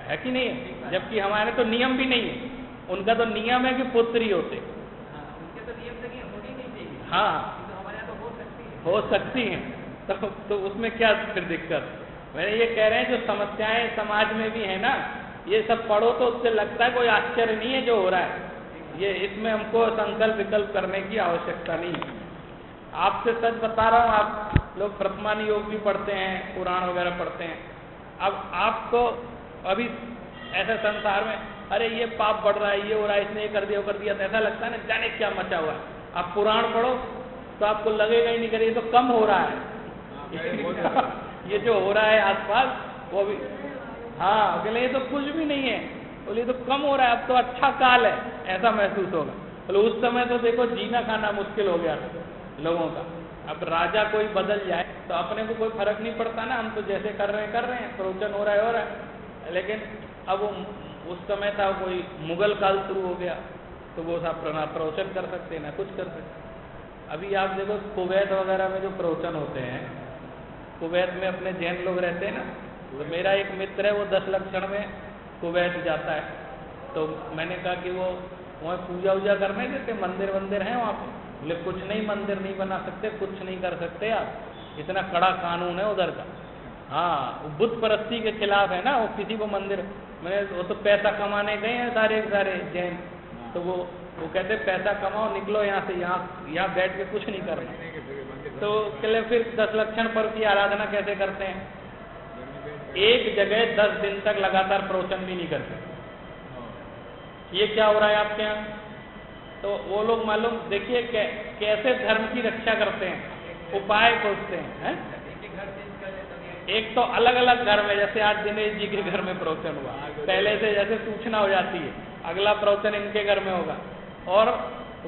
है कि नहीं है? जबकि हमारे तो नियम भी नहीं है, उनका तो नियम है कि पुत्री होते। उनके तो नियम नहीं होनी नहीं चाहिए, हाँ तो हमारे यहाँ तो हो सकती हैं, तो उसमें क्या फिर दिक्कत। मैंने ये कह रहे हैं जो समस्याएं समाज में भी है ना, ये सब पढ़ो तो उससे लगता है कोई आश्चर्य नहीं है जो हो रहा है। ये इसमें हमको संकल्प विकल्प करने की आवश्यकता नहीं है। आपसे सच बता रहा हूँ, आप लोग प्रथमान योग भी पढ़ते हैं, पुराण वगैरह पढ़ते हैं। अब आपको अभी ऐसे संसार में अरे ये पाप बढ़ रहा है, ये हो रहा है, इसने ये कर दिया वो कर दिया, तो ऐसा लगता है ना जाने क्या मचा हुआ है। आप पुराण पढ़ो तो आपको लगेगा ही नहीं करिए तो कम हो रहा है ये जो हो रहा है आसपास वो भी, हाँ अगले ये तो कुछ भी नहीं है, बोले तो कम हो रहा है, अब तो अच्छा काल है, ऐसा महसूस होगा। बोले उस समय तो देखो जीना खाना मुश्किल हो गया लोगों का। अब राजा कोई बदल जाए तो अपने को कोई फर्क नहीं पड़ता ना, हम तो जैसे कर रहे हैं, प्रवचन हो रहा है। लेकिन अब उस समय था कोई मुगल काल शुरू हो गया, तो वो सब प्रवचन कर सकते हैं, ना कुछ कर सकते। अभी आप देखो कुवैत वगैरह में जो प्रवचन होते हैं, कुवैत में अपने जैन लोग रहते हैं ना, तो मेरा एक मित्र है वो 10 लक्षण में कुवैत जाता है। तो मैंने कहा कि वो वहाँ पूजा वूजा करने देते, मंदिर वंदिर हैं वहाँ पे? बोले कुछ नहीं, मंदिर नहीं बना सकते, कुछ नहीं कर सकते आप, इतना कड़ा कानून है उधर का। हाँ, बुत परस्ती के खिलाफ है ना, वो किसी को मंदिर, मैंने वो तो पैसा कमाने गए हैं सारे जैन, तो वो कहते पैसा कमाओ, निकलो यहाँ से, यहाँ बैठ के कुछ नहीं करना। तो चले फिर 10 लक्षण पर्व की आराधना कैसे करते हैं? एक जगह 10 दिन तक लगातार प्रवचन भी नहीं करते। ये क्या हो रहा है आपके यहाँ? तो वो लोग मालूम देखिए कैसे धर्म की रक्षा करते हैं, उपाय खोजते हैं। एक तो अलग अलग घर में, जैसे आज दिनेश जी के घर में प्रवचन हुआ, पहले से जैसे सूचना हो जाती है अगला प्रवचन इनके घर में होगा, और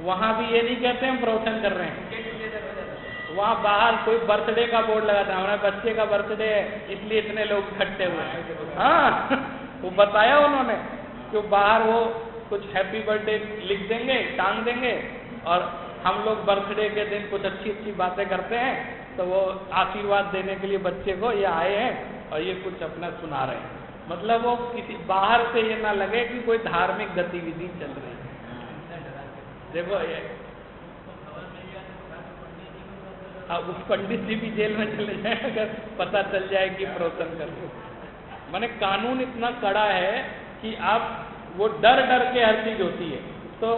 वहाँ भी ये नहीं कहते हम प्रवचन कर रहे हैं, वहाँ बाहर कोई बर्थडे का बोर्ड लगाता है, हमारे बच्चे का बर्थडे है इसलिए इतने लोग इकट्ठे हुए हैं। हाँ, वो बताया उन्होंने कि बाहर वो कुछ हैप्पी बर्थडे लिख देंगे, टांग देंगे, और हम लोग बर्थडे के दिन कुछ अच्छी अच्छी बातें करते हैं, तो वो आशीर्वाद देने के लिए बच्चे को ये आए हैं और ये कुछ अपना सुना रहे हैं। मतलब वो किसी बाहर से ये ना लगे कि कोई धार्मिक गतिविधि चल रही है। देखो ये अब पंडित जी भी जेल में चले जाए अगर पता चल जाए कि प्रवचन कर रहे। माने कानून इतना कड़ा है कि आप वो डर के हर चीज होती है, तो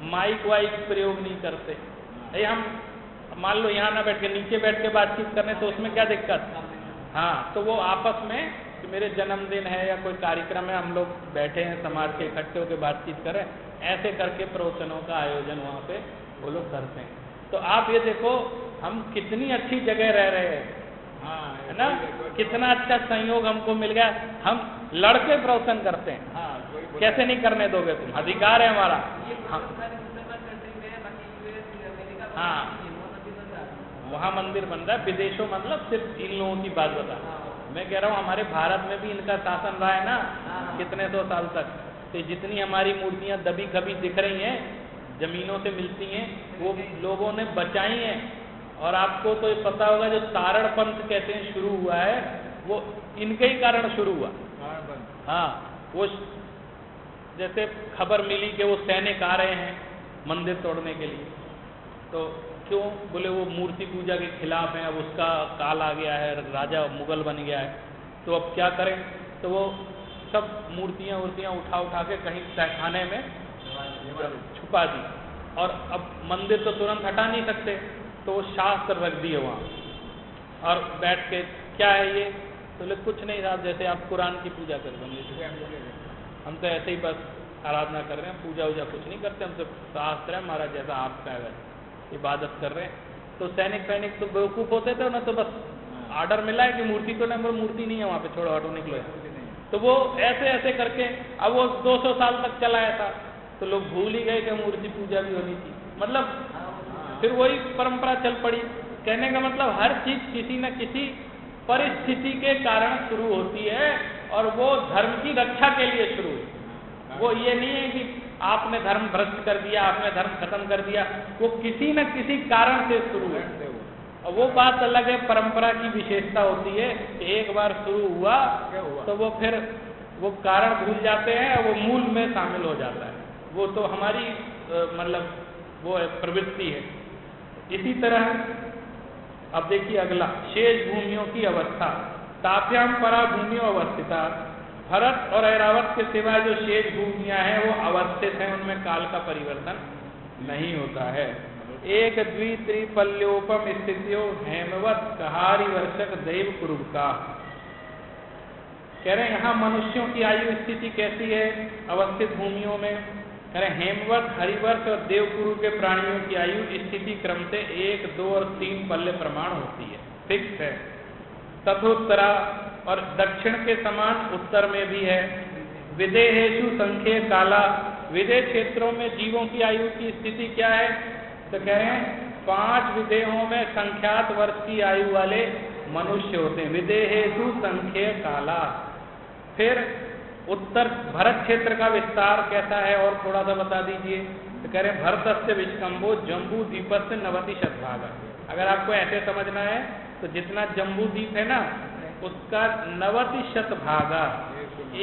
माइक वाइक प्रयोग नहीं करते। हम मान लो यहाँ ना बैठ के, नीचे बैठ के बातचीत करने, तो उसमें क्या दिक्कत? हाँ, तो वो आपस में कि मेरे जन्मदिन है या कोई कार्यक्रम है, हम लोग बैठे हैं समाज के इकट्ठे होकर बातचीत करें, ऐसे करके प्रवचनों का आयोजन वहाँ पे वो लोग करते हैं। तो आप ये देखो हम कितनी अच्छी जगह रह रहे हैं, है ना, कितना अच्छा संयोग हमको मिल गया, हम लड़के प्रवचन करते हैं। कैसे नहीं करने दोगे तुम? अधिकार है हमारा। हाँ, वहाँ मंदिर बन रहा है, विदेशों मतलब सिर्फ इन लोगों की बात बता। मैं कह रहा हूँ हमारे भारत में भी इनका शासन रहा है ना कितने 100 साल तक, तो जितनी हमारी मूर्तियाँ दबी खबी दिख रही हैं, जमीनों से मिलती हैं, वो लोगों ने बचाई हैं। और आपको तो ये पता होगा जो तारण पंथ कहते हैं शुरू हुआ है, वो इनके ही कारण शुरू हुआ। हाँ, वो जैसे खबर मिली कि वो सैनिक आ रहे हैं मंदिर तोड़ने के लिए, तो क्यों? बोले वो मूर्ति पूजा के खिलाफ हैं, अब उसका काल आ गया है, राजा मुगल बन गया है, तो अब क्या करें? तो वो सब मूर्तियाँ उठा के कहीं तहखाने में छुपा दी, और अब मंदिर तो तुरंत हटा नहीं सकते, तो वो शास्त्र रख दिए वहाँ और बैठ के क्या है ये? तो बोले कुछ नहीं साहब, जैसे आप कुरान की पूजा कर देंगे, हम तो ऐसे ही बस आराधना कर रहे हैं, पूजा वूजा कुछ नहीं करते, हम तो शास्त्र है हमारा जैसा आपका है इबादत कर रहे हैं। तो सैनिक तो बेवकूफ़ होते थे, उन्हें तो बस आर्डर मिला है कि मूर्ति तो नहीं, मूर्ति नहीं है वहाँ पे, छोड़ो हटो निकलो। तो वो ऐसे ऐसे करके अब वो 200 साल तक चला था, तो लोग भूल ही गए कि मूर्ति पूजा भी होनी थी। मतलब फिर वही परंपरा चल पड़ी। कहने का मतलब हर चीज किसी न किसी परिस्थिति के कारण शुरू होती है, और वो धर्म की रक्षा के लिए शुरू हुई। वो ये नहीं है कि आपने धर्म भ्रष्ट कर दिया, आपने धर्म खत्म कर दिया, वो किसी न किसी कारण से शुरू है। और वो बात अलग है, परंपरा की विशेषता होती है कि एक बार शुरू हुआ तो वो फिर वो कारण भूल जाते हैं, वो मूल में शामिल हो जाता है। वो तो हमारी मतलब वो प्रवृत्ति है। इसी तरह अब देखिए अगला, शेष भूमियों की अवस्था। ताभ्याम परा भूमियों अवस्थिता। भरत और ऐरावत के सिवा जो शेष भूमियां हैं वो अवस्थित हैं, उनमें काल का परिवर्तन नहीं होता है। एक द्वित्रिपल्योपम स्थितियों हेमवत कहारी वर्षक दैव कुरुब का। कह रहे हैं यहाँ मनुष्यों की आयु स्थिति कैसी है अवस्थित भूमियों में? कह रहे हेमवत, हरिवर्ष और देवकुरु के प्राणियों की आयु स्थिति क्रम से 1, 2 और 3 पल्ले प्रमाण होती है, फिक्स है। तथोत्तरा और दक्षिण के समान उत्तर में भी है। विदेहेषु संख्य काला। विदेह क्षेत्रों में जीवों की आयु की स्थिति क्या है? तो कह रहे हैं 5 विदेहों में संख्यात वर्ष की आयु वाले मनुष्य होते हैं। विदेहेषु संख्य काला। फिर उत्तर भरत क्षेत्र का विस्तार कैसा है और थोड़ा सा बता दीजिए। तो कह रहे हैं भरतस्य विष्कंभो जम्बू द्वीपस्य 90 शतभागा। अगर आपको ऐसे समझना है तो जितना जम्बू द्वीप है ना उसका 90 शतभागा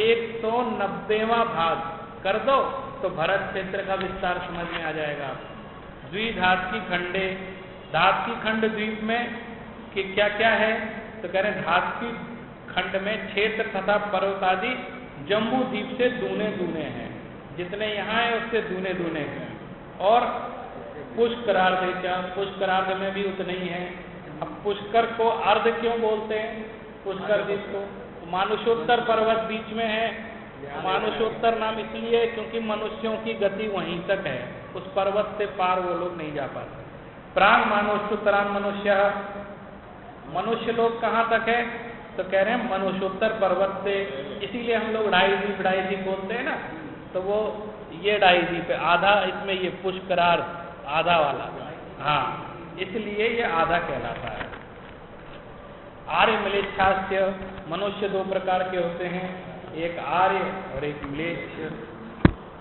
190वां भाग कर दो तो भरत क्षेत्र का विस्तार समझ में आ जाएगा। द्विधातकी खंडे, धातकी खंड द्वीप में कि क्या क्या है तो कह रहे हैं धातकी खंड में क्षेत्र तथा पर्वत आदि जम्बू द्वीप से दूने दूने हैं, जितने यहाँ है उससे दूने दूने हैं। और पुष्करार्ध, क्या पुष्करार्ध में भी उतने ही है। अब पुष्कर को अर्ध क्यों बोलते हैं? पुष्कर द्वीप को मानुषोत्तर पर्वत बीच में है। मानुषोत्तर नाम इसलिए क्योंकि मनुष्यों की गति वहीं तक है, उस पर्वत से पार वो लोग नहीं जा पाते। प्राण मानुषोत्तरान मनुष्य, मनुष्य लोग कहाँ तक है तो कह रहे हैं मनुष्योत्तर पर्वत से। इसीलिए हम लोग ढाई द्वीप बोलते हैं ना, तो वो ये ढाई द्वीप है, आधा इसमें ये पुष्करार्ध आधा वाला, हाँ इसलिए ये आधा कहलाता है। आर्य म्लेच्छास्य, मनुष्य दो प्रकार के होते हैं, एक आर्य और एक म्लेच्छ।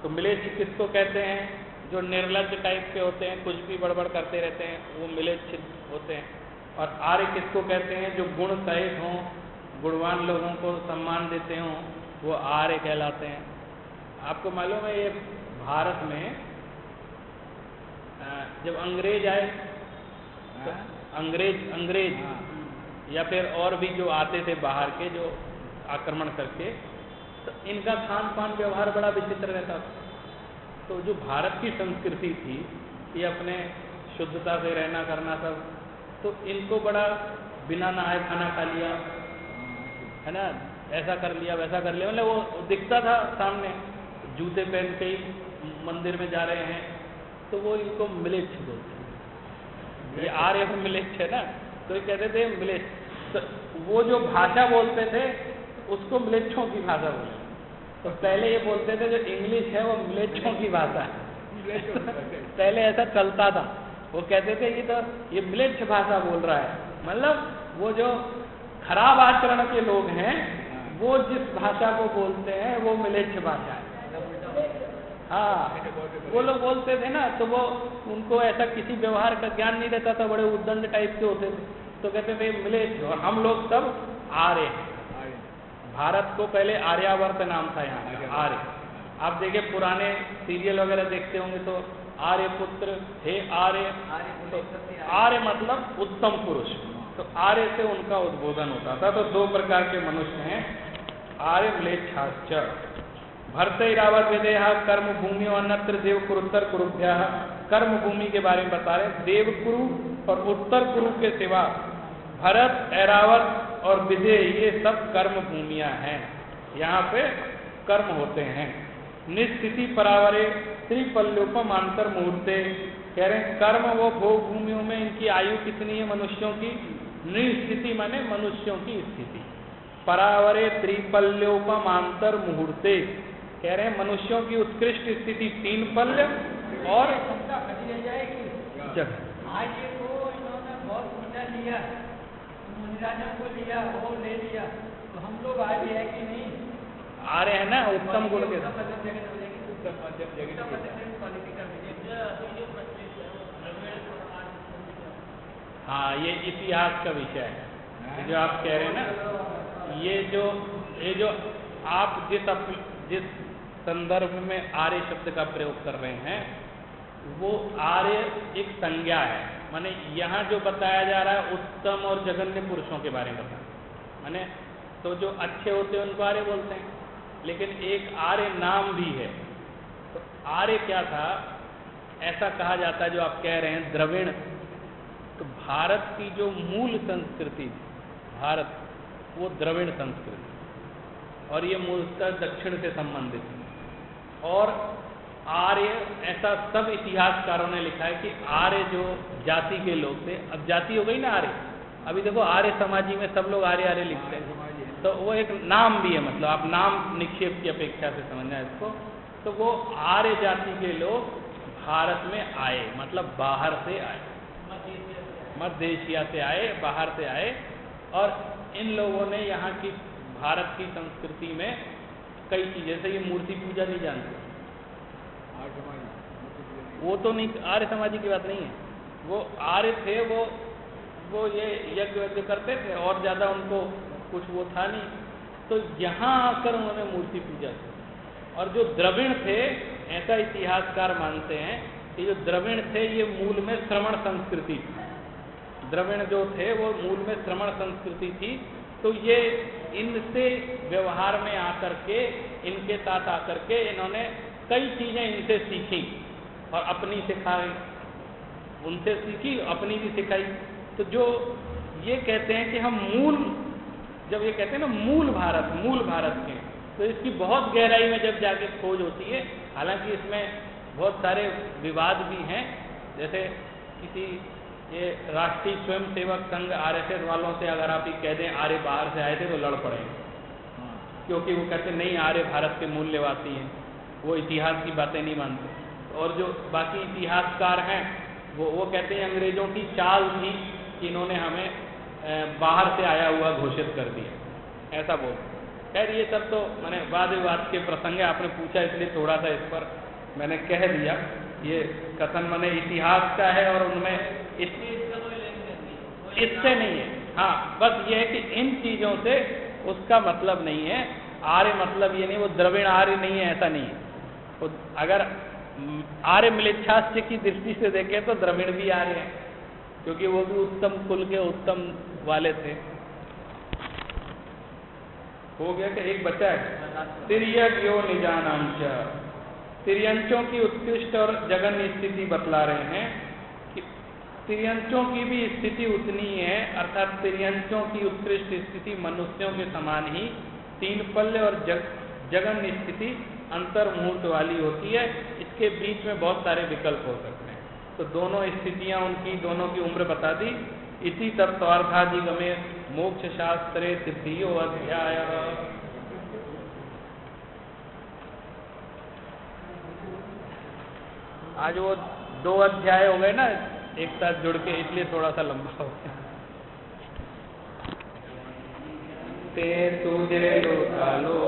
तो म्लेच्छ किसको कहते हैं? जो निर्लज्ज टाइप के होते हैं, कुछ भी बड़बड़ करते रहते हैं, वो म्लेच्छ होते हैं। और आर्य किसको कहते हैं? जो गुण सहित हों, गुणवान लोगों को सम्मान देते हों, वो आर्य कहलाते हैं। आपको मालूम है ये भारत में जब अंग्रेज आए तो अंग्रेज या फिर और भी जो आते थे बाहर के जो आक्रमण करके, तो इनका खान पान व्यवहार बड़ा विचित्र रहता था। तो जो भारत की संस्कृति थी ये अपने शुद्धता से रहना करना सब, तो इनको बड़ा बिना नहाए खाना खा लिया है ना, ऐसा कर लिया वैसा कर लिया, मतलब वो दिखता था सामने, जूते पहन के ही मंदिर में जा रहे हैं, तो वो इनको म्लेच्छ बोलते हैं। ये आर्य म्लेच्छ है ना, तो ये कहते थे म्लेच्छ। तो वो जो भाषा बोलते थे उसको म्लेच्छों की भाषा बोलते। तो पहले ये बोलते थे जो इंग्लिश है वो म्लेच्छों की भाषा है। पहले ऐसा चलता था, वो कहते थे ये म्लेच्छ भाषा बोल रहा है, मतलब वो जो खराब आचरण के लोग हैं वो जिस भाषा को बोलते हैं वो म्लेच्छ भाषा है। हाँ, वो लोग बोलते थे ना, तो वो उनको ऐसा किसी व्यवहार का ज्ञान नहीं रहता था, बड़े उद्दंड टाइप के होते थे, तो कहते थे म्लेच्छ। और हम लोग सब आर्य हैं। भारत को पहले आर्यावर्त नाम था यहाँ का, आर्य। आप देखिए पुराने सीरियल वगैरह देखते होंगे तो आर्यपुत्र, हे आर्य, तो आर्य मतलब उत्तम पुरुष, तो आर्य से उनका उद्बोधन होता था। तो दो प्रकार के मनुष्य हैं, आर्य म्लेच्छाश्च। भर्तैरावत विदेहा कर्म भूमि और अन्यत्र देवकुरुत्तर कुरुभ्या। कर्म भूमि के बारे में बता रहे, देवकुरु और उत्तर कुरु के सिवा भरत, ऐरावत और विदेह ये सब कर्म भूमियां हैं, यहाँ पे कर्म होते हैं। निस्थिति परावरे त्रिपल्योपमांतर मुहूर्ते, कह रहे हैं कर्म वो भोग भूमियों में इनकी आयु कितनी है मनुष्यों की? निस्थिति माने मनुष्यों की स्थिति, परावरे त्रिपल्योपमांतर मुहूर्ते, कह रहे हैं मनुष्यों की उत्कृष्ट स्थिति 3 पल्य और जगह। आज ये को इन्होंने बहुत ऊंचा लिया, मुनिराजों को लिया, वो ले लिया, तो हम लोग आज है कि नहीं? आ रहे हैं ना उत्तम गुण के। हाँ, ये इतिहास का विषय है जो आप कह रहे हैं ना। ये जो आप जिस संदर्भ में आर्य शब्द का प्रयोग कर रहे हैं वो आर्य एक संज्ञा है, माने यहाँ जो बताया जा रहा है उत्तम और जघन्य पुरुषों के बारे में बताया, माने तो जो अच्छे होते हैं उनको आर्य बोलते हैं, लेकिन एक आर्य नाम भी है। तो आर्य क्या था, ऐसा कहा जाता है जो आप कह रहे हैं द्रविड़। तो भारत की जो मूल संस्कृति भारत, वो द्रविड़ संस्कृति, और ये मूलतः दक्षिण से संबंधित है। और आर्य, ऐसा सब इतिहासकारों ने लिखा है कि आर्य जो जाति के लोग थे, अब जाति हो गई ना आर्य, अभी देखो आर्य समाजी में सब लोग आर्य आर्य लिखते हैं, तो वो एक नाम भी है, मतलब आप नाम निक्षेप की अपेक्षा से समझना है इसको। तो वो आर्य जाति के लोग भारत में आए, मतलब बाहर से आए, मध्य एशिया से आए, बाहर से आए, और इन लोगों ने यहाँ की भारत की संस्कृति में कई चीजें, जैसे ये मूर्ति पूजा नहीं जानते, आर्य समाज वो तो नहीं, आर्य समाजी की बात नहीं है, वो आर्य थे, वो ये यज्ञ करते थे और ज़्यादा उनको कुछ वो था नहीं, तो यहाँ आकर उन्होंने मूर्ति पूजा की। और जो द्रविड़ थे, ऐसा इतिहासकार मानते हैं कि जो द्रविड़ थे ये मूल में श्रमण संस्कृति थी, द्रविड़ जो थे वो मूल में श्रमण संस्कृति थी, तो ये इनसे व्यवहार में आकर के, इनके साथ आकर के इन्होंने कई चीज़ें इनसे सीखी और अपनी सिखाई, उनसे सीखी अपनी भी सिखाई। तो जो ये कहते हैं कि हम मूल, जब ये कहते हैं ना मूल भारत के, तो इसकी बहुत गहराई में जब जाके खोज होती है, हालांकि इसमें बहुत सारे विवाद भी हैं, जैसे किसी ये राष्ट्रीय स्वयंसेवक संघ आरएसएस वालों से अगर आप ये कह दें आर्य बाहर से आए थे तो लड़ पड़ेंगे, क्योंकि वो कहते नहीं आर्य भारत के मूल्यवादी हैं, वो इतिहास की बातें नहीं मानते। और जो बाकी इतिहासकार हैं वो कहते हैं अंग्रेजों की चाल थी कि इन्होंने हमें बाहर से आया हुआ घोषित कर दिया, ऐसा बोल। खैर ये सब तो मैंने वाद विवाद के प्रसंग है, आपने पूछा इसलिए थोड़ा सा इस पर मैंने कह दिया। ये कथन मैंने इतिहास का है और उनमें इससे नहीं है, हाँ बस ये है कि इन चीज़ों से उसका मतलब नहीं है, आर्य मतलब ये नहीं, वो द्रविड़ आर्य नहीं है, ऐसा नहीं है। तो अगर आर्य मिलिच्छास्त्र की दृष्टि से देखें तो द्रविड़ भी आर्य है, क्योंकि वो भी उत्तम कुल के उत्तम वाले थे। हो गया कि एक बचा है, तिर्यज्ञो निजानांच, तिर्यंचों की उत्कृष्ट और जघन्य स्थिति बतला रहे हैं कि तिर्यंचों की भी स्थिति उतनी है, अर्थात तिर्यंचों की उत्कृष्ट स्थिति मनुष्यों के समान ही तीन पल्ले और जघन्य स्थिति अंतर मुहूर्त वाली होती है। इसके बीच में बहुत सारे विकल्प हो सकते हैं, तो दोनों स्थितियां उनकी, दोनों की उम्र बता दी। इसी तत्वार्थाधिगमे मोक्ष शास्त्रे सिद्धियो अध्याय। आज वो 2 अध्याय हो गए ना एक साथ जुड़ के, इसलिए थोड़ा सा लंबा हो गया। ते तुझे लोकालो